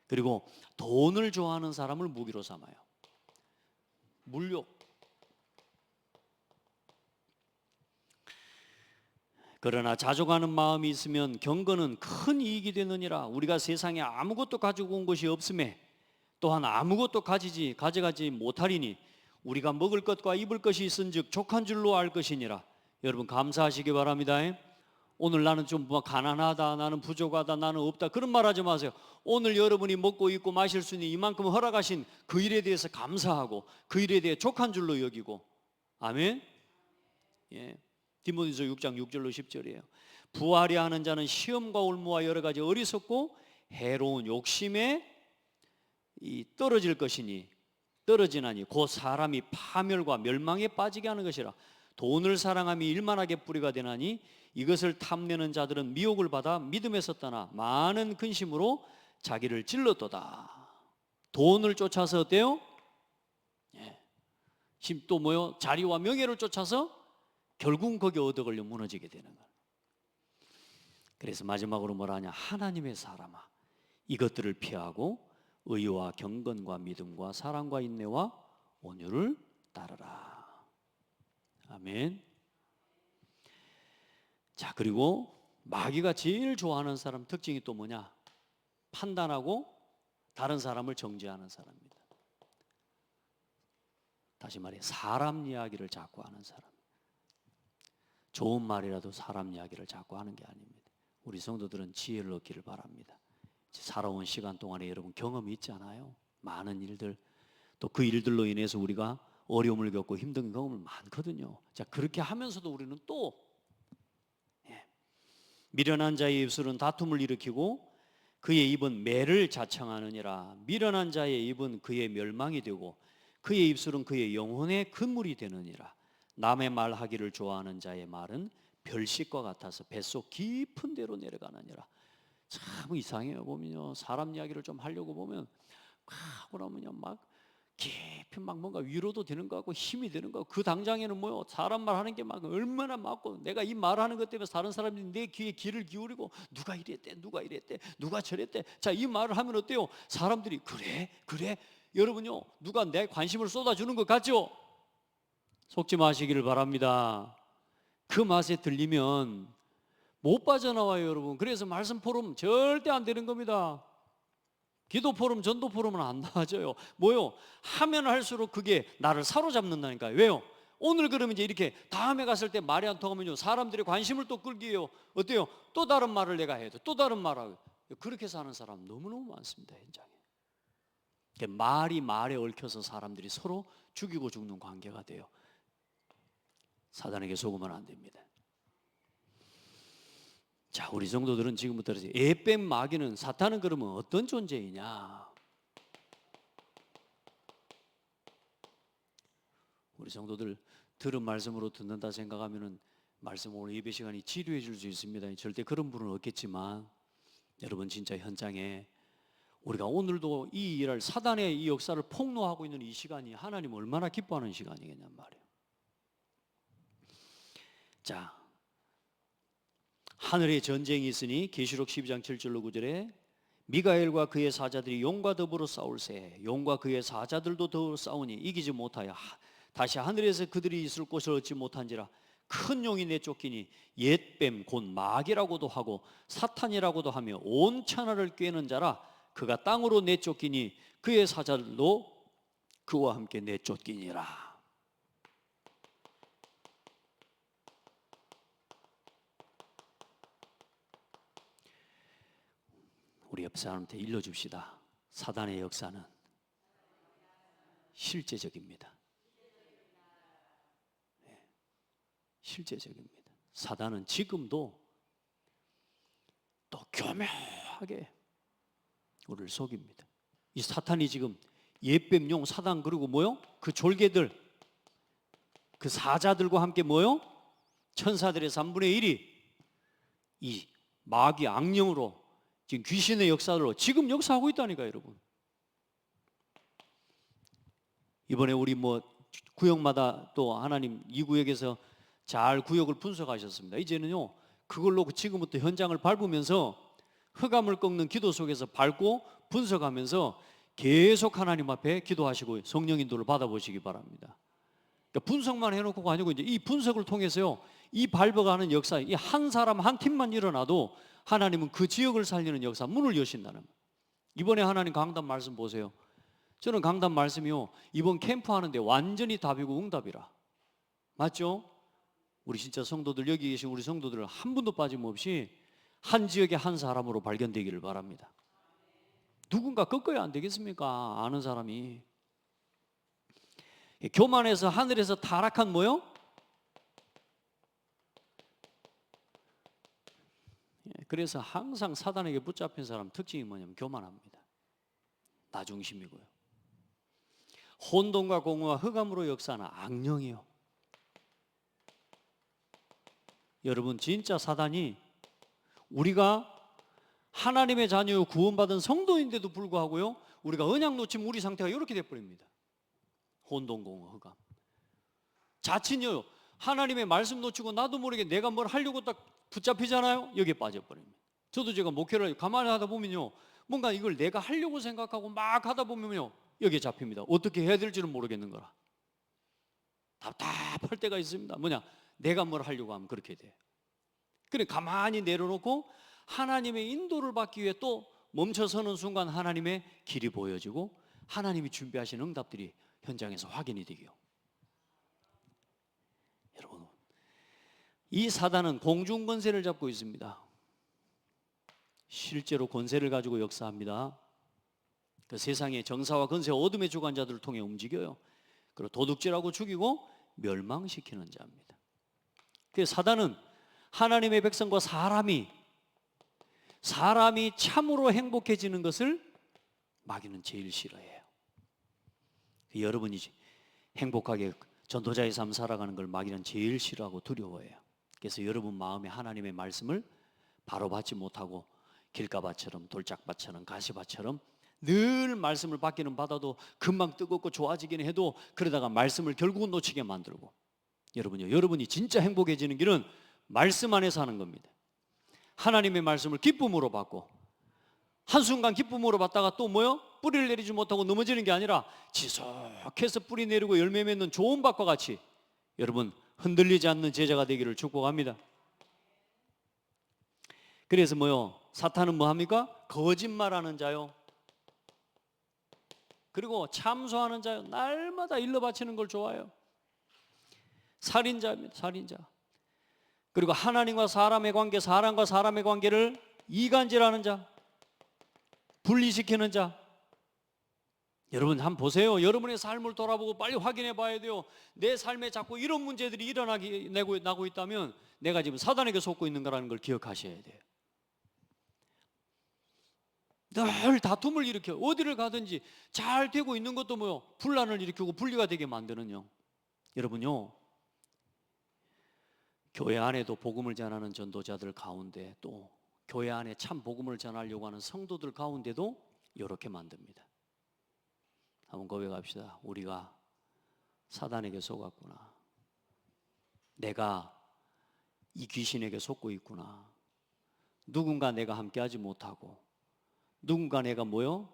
그리고 돈을 좋아하는 사람을 무기로 삼아요. 물욕. 그러나 자족하는 마음이 있으면 경건은 큰 이익이 되느니라. 우리가 세상에 아무것도 가지고 온 것이 없음에 또한 아무것도 가져가지 못하리니 우리가 먹을 것과 입을 것이 있은즉 족한 줄로 알 것이니라. 여러분 감사하시기 바랍니다. 오늘 나는 좀 가난하다, 나는 부족하다, 나는 없다 그런 말 하지 마세요. 오늘 여러분이 먹고 입고 마실 수 있는 이만큼 허락하신 그 일에 대해서 감사하고 그 일에 대해 족한 줄로 여기고. 아멘. 예. 디모데후서 6장 6절로 10절이에요. 부하려 하는 자는 시험과 올무와 여러 가지 어리석고 해로운 욕심에 떨어질 것이니 떨어지나니 곧 사람이 파멸과 멸망에 빠지게 하는 것이라. 돈을 사랑함이 일만하게 뿌리가 되나니 이것을 탐내는 자들은 미혹을 받아 믿음에서 떠나 많은 근심으로 자기를 찔렀도다. 돈을 쫓아서 어때요? 또 뭐요? 자리와 명예를 쫓아서 결국은 거기 얻어걸려 무너지게 되는 거예요. 그래서 마지막으로 뭐라 하냐? 하나님의 사람아, 이것들을 피하고 의와 경건과 믿음과 사랑과 인내와 온유를 따르라. 아멘. 자, 그리고 마귀가 제일 좋아하는 사람 특징이 또 뭐냐? 판단하고 다른 사람을 정죄하는 사람입니다. 다시 말해 사람 이야기를 자꾸 하는 사람. 좋은 말이라도 사람 이야기를 자꾸 하는 게 아닙니다. 우리 성도들은 지혜를 얻기를 바랍니다. 살아온 시간 동안에 여러분 경험이 있잖아요. 많은 일들, 또 그 일들로 인해서 우리가 어려움을 겪고 힘든 경험을 많거든요. 자, 그렇게 하면서도 우리는 또 미련한 자의 입술은 다툼을 일으키고 그의 입은 매를 자청하느니라. 미련한 자의 입은 그의 멸망이 되고 그의 입술은 그의 영혼의 근물이 되느니라. 남의 말하기를 좋아하는 자의 말은 별식과 같아서 뱃속 깊은 데로 내려가느니라. 참 이상해요. 보면요, 사람 이야기를 좀 하려고 보면 하고 나면요 막 깊이 막 뭔가 위로도 되는 것 같고 힘이 되는 것 같고, 그 당장에는 뭐요, 사람 말하는 게 막 얼마나 맞고, 내가 이 말하는 것 때문에 다른 사람들이 내 귀에 귀를 기울이고 누가 이랬대 누가 이랬대 누가 저랬대. 자, 이 말을 하면 어때요? 사람들이 그래 그래. 여러분요, 누가 내 관심을 쏟아주는 것 같죠? 속지 마시기를 바랍니다. 그 맛에 들리면 못 빠져나와요, 여러분. 그래서 말씀 포럼 절대 안 되는 겁니다. 기도 포럼, 전도 포럼은 안 나아져요. 뭐요? 하면 할수록 그게 나를 사로잡는다니까요. 왜요? 오늘 그러면 이제 이렇게 다음에 갔을 때 말이 안 통하면요, 사람들의 관심을 또 끌기에요. 어때요? 또 다른 말을 내가 해야 돼. 또 다른 말을. 그렇게 사는 사람 너무너무 많습니다, 현장에. 말이 말에 얽혀서 사람들이 서로 죽이고 죽는 관계가 돼요. 사단에게 속으면 안 됩니다. 자, 우리 성도들은 지금부터 에뱀 마귀는, 사탄은 그러면 어떤 존재이냐? 우리 성도들 들은 말씀으로 듣는다 생각하면은 말씀 오늘 예배 시간이 지루해 질 수 있습니다. 절대 그런 분은 없겠지만, 여러분 진짜 현장에 우리가 오늘도 이 일을, 사단의 이 역사를 폭로하고 있는 이 시간이 하나님 얼마나 기뻐하는 시간이겠냔 말이에요. 자, 하늘에 전쟁이 있으니 계시록 12장 7절로 9절에 미가엘과 그의 사자들이 용과 더불어 싸울세. 용과 그의 사자들도 더불어 싸우니 이기지 못하여 다시 하늘에서 그들이 있을 곳을 얻지 못한지라. 큰 용이 내쫓기니 옛뱀 곧 마귀라고도 하고 사탄이라고도 하며 온 천하를 꿰는 자라. 그가 땅으로 내쫓기니 그의 사자들도 그와 함께 내쫓기니라. 우리 옆 사람한테 일러줍시다. 사단의 역사는 실제적입니다. 실제적입니다. 사단은 지금도 또 교묘하게 우리를 속입니다. 이 사탄이 지금 옛뱀용 사단, 그리고 뭐요? 그 졸개들, 그 사자들과 함께 뭐요? 천사들의 3분의 1이 이 마귀 악령으로 지금 귀신의 역사로 지금 역사하고 있다니까요, 여러분. 이번에 우리 뭐 구역마다 또 하나님 이 구역에서 잘 구역을 분석하셨습니다. 이제는요, 그걸로 지금부터 현장을 밟으면서 흑암을 꺾는 기도 속에서 밟고 분석하면서 계속 하나님 앞에 기도하시고 성령 인도를 받아보시기 바랍니다. 그러니까 분석만 해놓고가 아니고 이제 이 분석을 통해서요, 이 밟아가는 역사, 이 한 사람 한 팀만 일어나도 하나님은 그 지역을 살리는 역사 문을 여신다는 거예요. 이번에 하나님 강단 말씀 보세요. 저는 강단 말씀이요, 이번 캠프 하는데 완전히 답이고 응답이라. 맞죠? 우리 진짜 성도들, 여기 계신 우리 성도들 한 분도 빠짐없이 한 지역의 한 사람으로 발견되기를 바랍니다. 누군가 꺾어야 안 되겠습니까? 아는 사람이. 교만해서 하늘에서 타락한 뭐요? 그래서 항상 사단에게 붙잡힌 사람 특징이 뭐냐면 교만합니다. 나 중심이고요. 혼돈과 공허와 흑암으로 역사하는 악령이요. 여러분 진짜 사단이 우리가 하나님의 자녀 구원받은 성도인데도 불구하고요, 우리가 언약 놓치면 우리 상태가 이렇게 돼버립니다. 혼돈, 공허, 흑암. 자칫요, 하나님의 말씀 놓치고 나도 모르게 내가 뭘 하려고 딱 붙잡히잖아요. 여기에 빠져버립니다. 저도 제가 목회를 가만히 하다 보면요, 뭔가 이걸 내가 하려고 생각하고 막 하다 보면요, 여기에 잡힙니다. 어떻게 해야 될지는 모르겠는 거라. 답답할 때가 있습니다. 뭐냐, 내가 뭘 하려고 하면 그렇게 돼. 그래 가만히 내려놓고 하나님의 인도를 받기 위해 또 멈춰서는 순간 하나님의 길이 보여지고 하나님이 준비하신 응답들이 현장에서 확인이 되게요. 여러분, 이 사단은 공중 권세를 잡고 있습니다. 실제로 권세를 가지고 역사합니다. 그 세상의 정사와 권세, 어둠의 주관자들을 통해 움직여요. 그리고 도둑질하고 죽이고 멸망시키는 자입니다. 그래서 사단은 하나님의 백성과 사람이 참으로 행복해지는 것을 마귀는 제일 싫어해요. 여러분이 행복하게 전도자의 삶 살아가는 걸 마귀는 제일 싫어하고 두려워해요. 그래서 여러분 마음에 하나님의 말씀을 바로 받지 못하고 길가밭처럼 돌짝밭처럼 가시밭처럼 늘 말씀을 받기는 받아도 금방 뜨겁고 좋아지긴 해도 그러다가 말씀을 결국은 놓치게 만들고, 여러분이 진짜 행복해지는 길은 말씀 안에서 하는 겁니다. 하나님의 말씀을 기쁨으로 받고, 한순간 기쁨으로 받다가 또 뭐요? 뿌리를 내리지 못하고 넘어지는 게 아니라 지속해서 뿌리 내리고 열매 맺는 좋은 밭과 같이 여러분 흔들리지 않는 제자가 되기를 축복합니다. 그래서 뭐요? 사탄은 뭐합니까? 거짓말하는 자요, 그리고 참소하는 자요, 날마다 일러 바치는 걸 좋아해요. 살인자입니다. 살인자. 그리고 하나님과 사람의 관계, 사람과 사람의 관계를 이간질하는 자, 분리시키는 자. 여러분 한번 보세요. 여러분의 삶을 돌아보고 빨리 확인해 봐야 돼요. 내 삶에 자꾸 이런 문제들이 나고 있다면 내가 지금 사단에게 속고 있는 거라는 걸 기억하셔야 돼요. 늘 다툼을 일으켜 어디를 가든지 잘 되고 있는 것도 뭐요? 분란을 일으키고 분리가 되게 만드는요. 여러분요, 교회 안에도 복음을 전하는 전도자들 가운데, 또 교회 안에 참 복음을 전하려고 하는 성도들 가운데도 이렇게 만듭니다. 한번 고백합시다. 우리가 사단에게 속았구나. 내가 이 귀신에게 속고 있구나. 누군가 내가 함께하지 못하고, 누군가 내가 뭐요?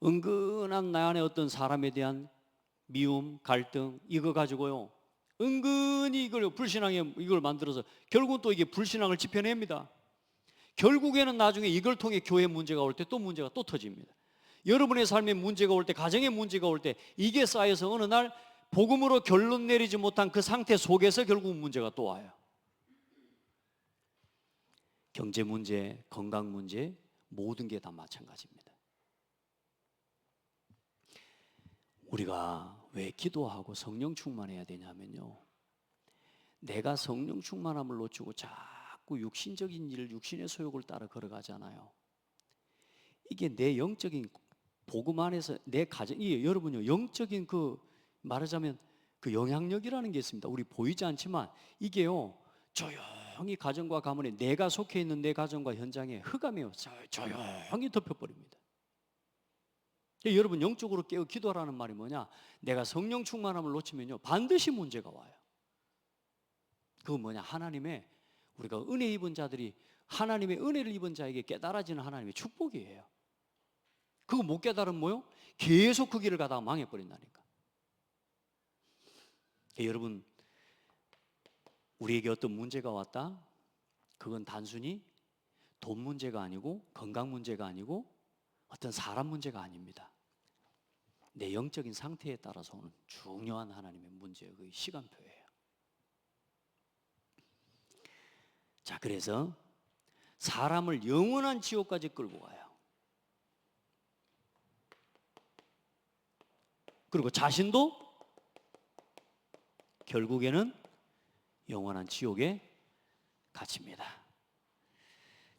은근한 나 안에 어떤 사람에 대한 미움, 갈등, 이거 가지고요 은근히 이걸 불신앙에 이걸 만들어서 결국은 또 이게 불신앙을 지펴냅니다. 결국에는 나중에 이걸 통해 교회 문제가 올 때 또 문제가 또 터집니다. 여러분의 삶에 문제가 올 때, 가정에 문제가 올 때 이게 쌓여서 어느 날 복음으로 결론 내리지 못한 그 상태 속에서 결국 문제가 또 와요. 경제 문제, 건강 문제, 모든 게 다 마찬가지입니다. 우리가 왜 기도하고 성령 충만해야 되냐면요, 내가 성령 충만함을 놓치고 자꾸 육신적인 일, 육신의 소욕을 따라 걸어가잖아요. 이게 내 영적인 복음 안에서 내 가정이, 여러분요, 영적인 그 말하자면 그 영향력이라는 게 있습니다. 우리 보이지 않지만 이게요, 조용히 가정과 가문에 내가 속해 있는 내 가정과 현장에 흑암이 조용히 덮여버립니다. 여러분 영적으로 깨어 기도하라는 말이 뭐냐? 내가 성령 충만함을 놓치면요 반드시 문제가 와요. 그건 뭐냐? 하나님의, 우리가 은혜 입은 자들이 하나님의 은혜를 입은 자에게 깨달아지는 하나님의 축복이에요. 그거 못 깨달으면 뭐요? 계속 그 길을 가다가 망해버린다니까. 여러분, 우리에게 어떤 문제가 왔다? 그건 단순히 돈 문제가 아니고 건강 문제가 아니고 어떤 사람 문제가 아닙니다. 내 영적인 상태에 따라서 오는 중요한 하나님의 문제의 그 시간표예요. 자, 그래서 사람을 영원한 지옥까지 끌고 가요. 그리고 자신도 결국에는 영원한 지옥에 갇힙니다.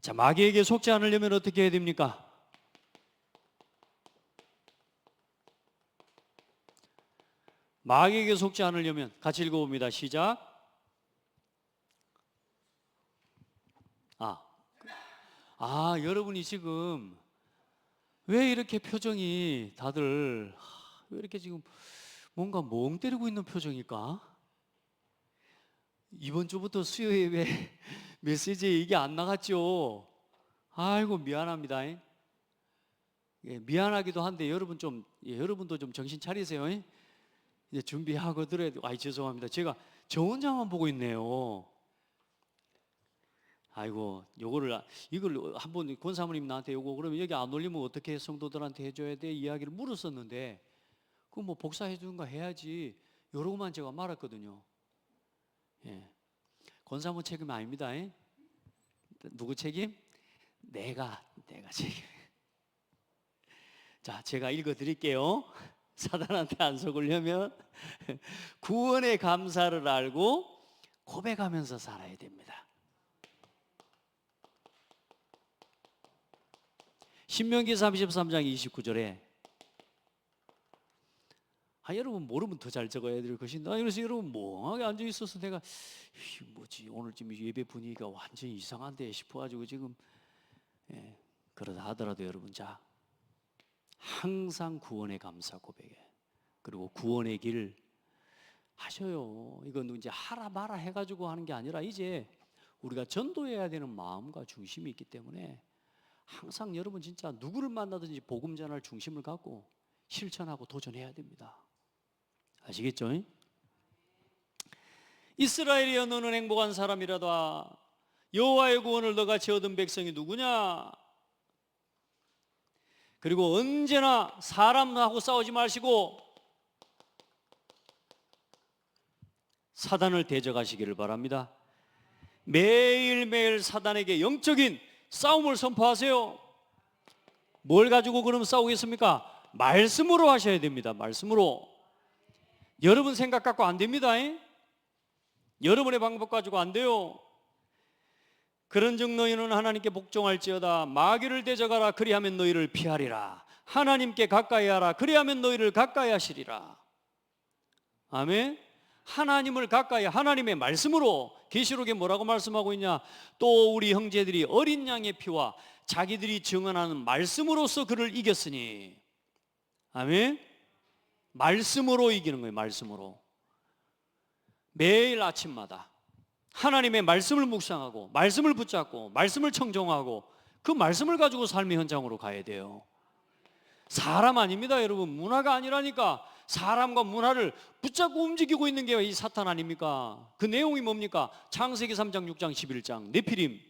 자, 마귀에게 속지 않으려면 어떻게 해야 됩니까? 마귀에게 속지 않으려면 같이 읽어봅니다. 시작. 여러분이 지금 왜 이렇게 표정이 다들 왜 이렇게 지금 뭔가 멍 때리고 있는 표정일까? 이번 주부터 수요 예배 메시지에 이게 안 나갔죠? 아이고 미안합니다. 미안하기도 한데 여러분도 좀 정신 차리세요. 이제 준비하고 들어야 돼요. 죄송합니다. 제가 저 혼자만 보고 있네요. 아이고, 이걸 한번 권사모님 나한테 그러면 여기 안 올리면 어떻게 성도들한테 해줘야 돼? 이야기를 물었었는데, 그거 뭐 복사해 주는 거 해야지. 요러고만 제가 말았거든요. 권사모 책임 아닙니다. 누구 책임? 내가 책임. 자, 제가 읽어 드릴게요. 사단한테 안 속으려면 구원의 감사를 알고 고백하면서 살아야 됩니다. 신명기 33장 29절에 여러분 모르면 더 잘 적어야 될 것인데 그래서 여러분 멍하게 앉아 있어서 내가 뭐지 오늘 지금 예배 분위기가 완전히 이상한데 싶어가지고 지금 그러다 하더라도 여러분 자 항상 구원의 감사 고백해 그리고 구원의 길 하셔요. 이건 이제 하라 마라 해가지고 하는 게 아니라 이제 우리가 전도해야 되는 마음과 중심이 있기 때문에 항상 여러분 진짜 누구를 만나든지 복음 전할 중심을 갖고 실천하고 도전해야 됩니다. 아시겠죠? 이스라엘이여 너는 행복한 사람이라다. 여호와의 구원을 너같이 얻은 백성이 누구냐? 그리고 언제나 사람하고 싸우지 마시고 사단을 대적하시기를 바랍니다. 매일매일 사단에게 영적인 싸움을 선포하세요. 뭘 가지고 그럼 싸우겠습니까? 말씀으로 하셔야 됩니다. 말씀으로. 여러분 생각 갖고 안 됩니다. 여러분의 방법 가지고 안 돼요. 그런즉 너희는 하나님께 복종할지어다. 마귀를 대적하라. 그리하면 너희를 피하리라. 하나님께 가까이 하라. 그리하면 너희를 가까이 하시리라. 아멘. 하나님을 가까이 하나님의 말씀으로. 계시록에 뭐라고 말씀하고 있냐? 또 우리 형제들이 어린 양의 피와 자기들이 증언하는 말씀으로서 그를 이겼으니. 아멘. 말씀으로 이기는 거예요. 말씀으로. 매일 아침마다 하나님의 말씀을 묵상하고 말씀을 붙잡고 말씀을 청종하고 그 말씀을 가지고 삶의 현장으로 가야 돼요. 사람 아닙니다. 여러분 문화가 아니라니까. 사람과 문화를 붙잡고 움직이고 있는 게 이 사탄 아닙니까? 그 내용이 뭡니까? 창세기 3장 6장 11장 네피림.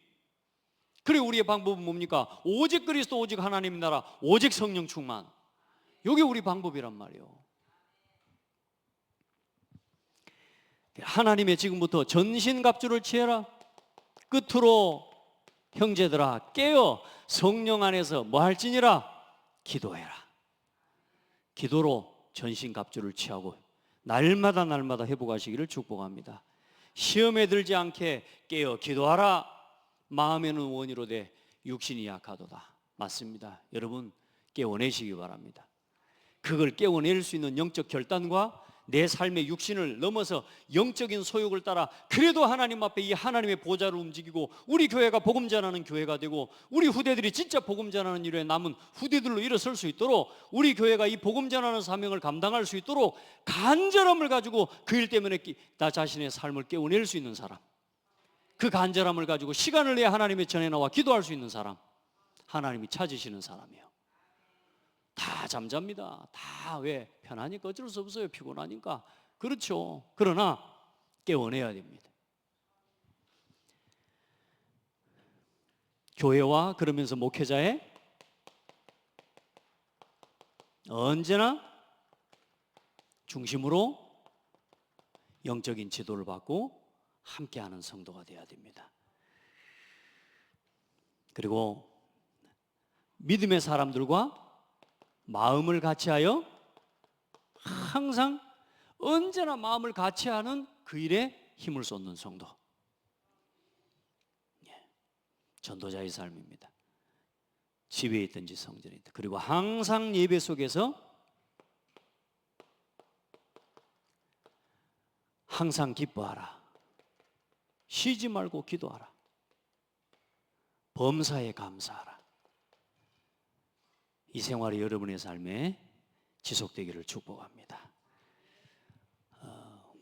그리고 우리의 방법은 뭡니까? 오직 그리스도 오직 하나님 나라 오직 성령 충만. 이게 우리 방법이란 말이에요. 하나님의 지금부터 전신갑주를 취해라. 끝으로 형제들아 깨어 성령 안에서 뭐 할지니라? 기도해라. 기도로 전신갑주를 취하고 날마다 회복하시기를 축복합니다. 시험에 들지 않게 깨어 기도하라. 마음에는 원이로 돼 육신이 약하도다. 맞습니다. 여러분 깨워내시기 바랍니다. 그걸 깨워낼 수 있는 영적 결단과 내 삶의 육신을 넘어서 영적인 소욕을 따라 그래도 하나님 앞에 이 하나님의 보좌를 움직이고 우리 교회가 복음 전하는 교회가 되고 우리 후대들이 진짜 복음 전하는 일에 남은 후대들로 일어설 수 있도록 우리 교회가 이 복음 전하는 사명을 감당할 수 있도록 간절함을 가지고 그 일 때문에 나 자신의 삶을 깨워낼 수 있는 사람, 그 간절함을 가지고 시간을 내어 하나님의 전에 나와 기도할 수 있는 사람, 하나님이 찾으시는 사람이에요. 다 잠잡니다. 다 왜? 편하니까 어쩔 수 없어요. 피곤하니까. 그렇죠. 그러나 깨워내야 됩니다. 교회와 그러면서 목회자의 언제나 중심으로 영적인 지도를 받고 함께하는 성도가 되어야 됩니다. 그리고 믿음의 사람들과 마음을 같이하여 항상 언제나 마음을 같이하는 그 일에 힘을 쏟는 성도. 전도자의 삶입니다. 집에 있든지 성전에 있든. 그리고 항상 예배 속에서 항상 기뻐하라. 쉬지 말고 기도하라. 범사에 감사하라. 이 생활이 여러분의 삶에 지속되기를 축복합니다.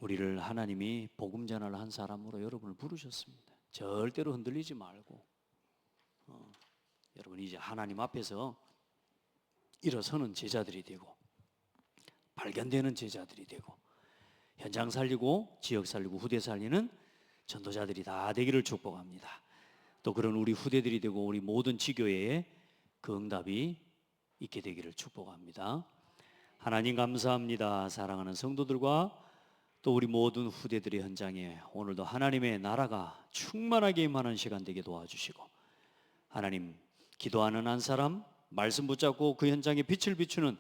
우리를 하나님이 복음 전하를 한 사람으로 여러분을 부르셨습니다. 절대로 흔들리지 말고 여러분 이제 하나님 앞에서 일어서는 제자들이 되고 발견되는 제자들이 되고 현장 살리고 지역 살리고 후대 살리는 전도자들이 다 되기를 축복합니다. 또 그런 우리 후대들이 되고 우리 모든 지교회에 그 응답이 있게 되기를 축복합니다. 하나님 감사합니다. 사랑하는 성도들과 또 우리 모든 후대들의 현장에 오늘도 하나님의 나라가 충만하게 임하는 시간 되게 도와주시고 하나님 기도하는 한 사람 말씀 붙잡고 그 현장에 빛을 비추는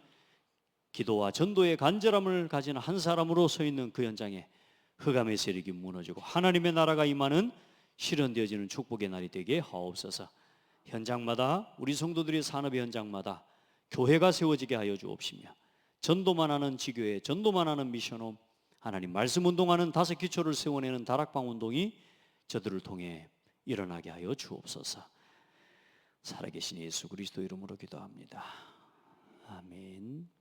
기도와 전도의 간절함을 가진 한 사람으로 서 있는 그 현장에 흑암의 세력이 무너지고 하나님의 나라가 임하는 실현되어지는 축복의 날이 되게 하옵소서. 현장마다 우리 성도들의 산업의 현장마다 교회가 세워지게 하여 주옵시며 전도만 하는 지교회, 전도만 하는 미션홈, 하나님 말씀 운동하는 다섯 기초를 세워내는 다락방 운동이 저들을 통해 일어나게 하여 주옵소서. 살아계신 예수 그리스도 이름으로 기도합니다. 아멘.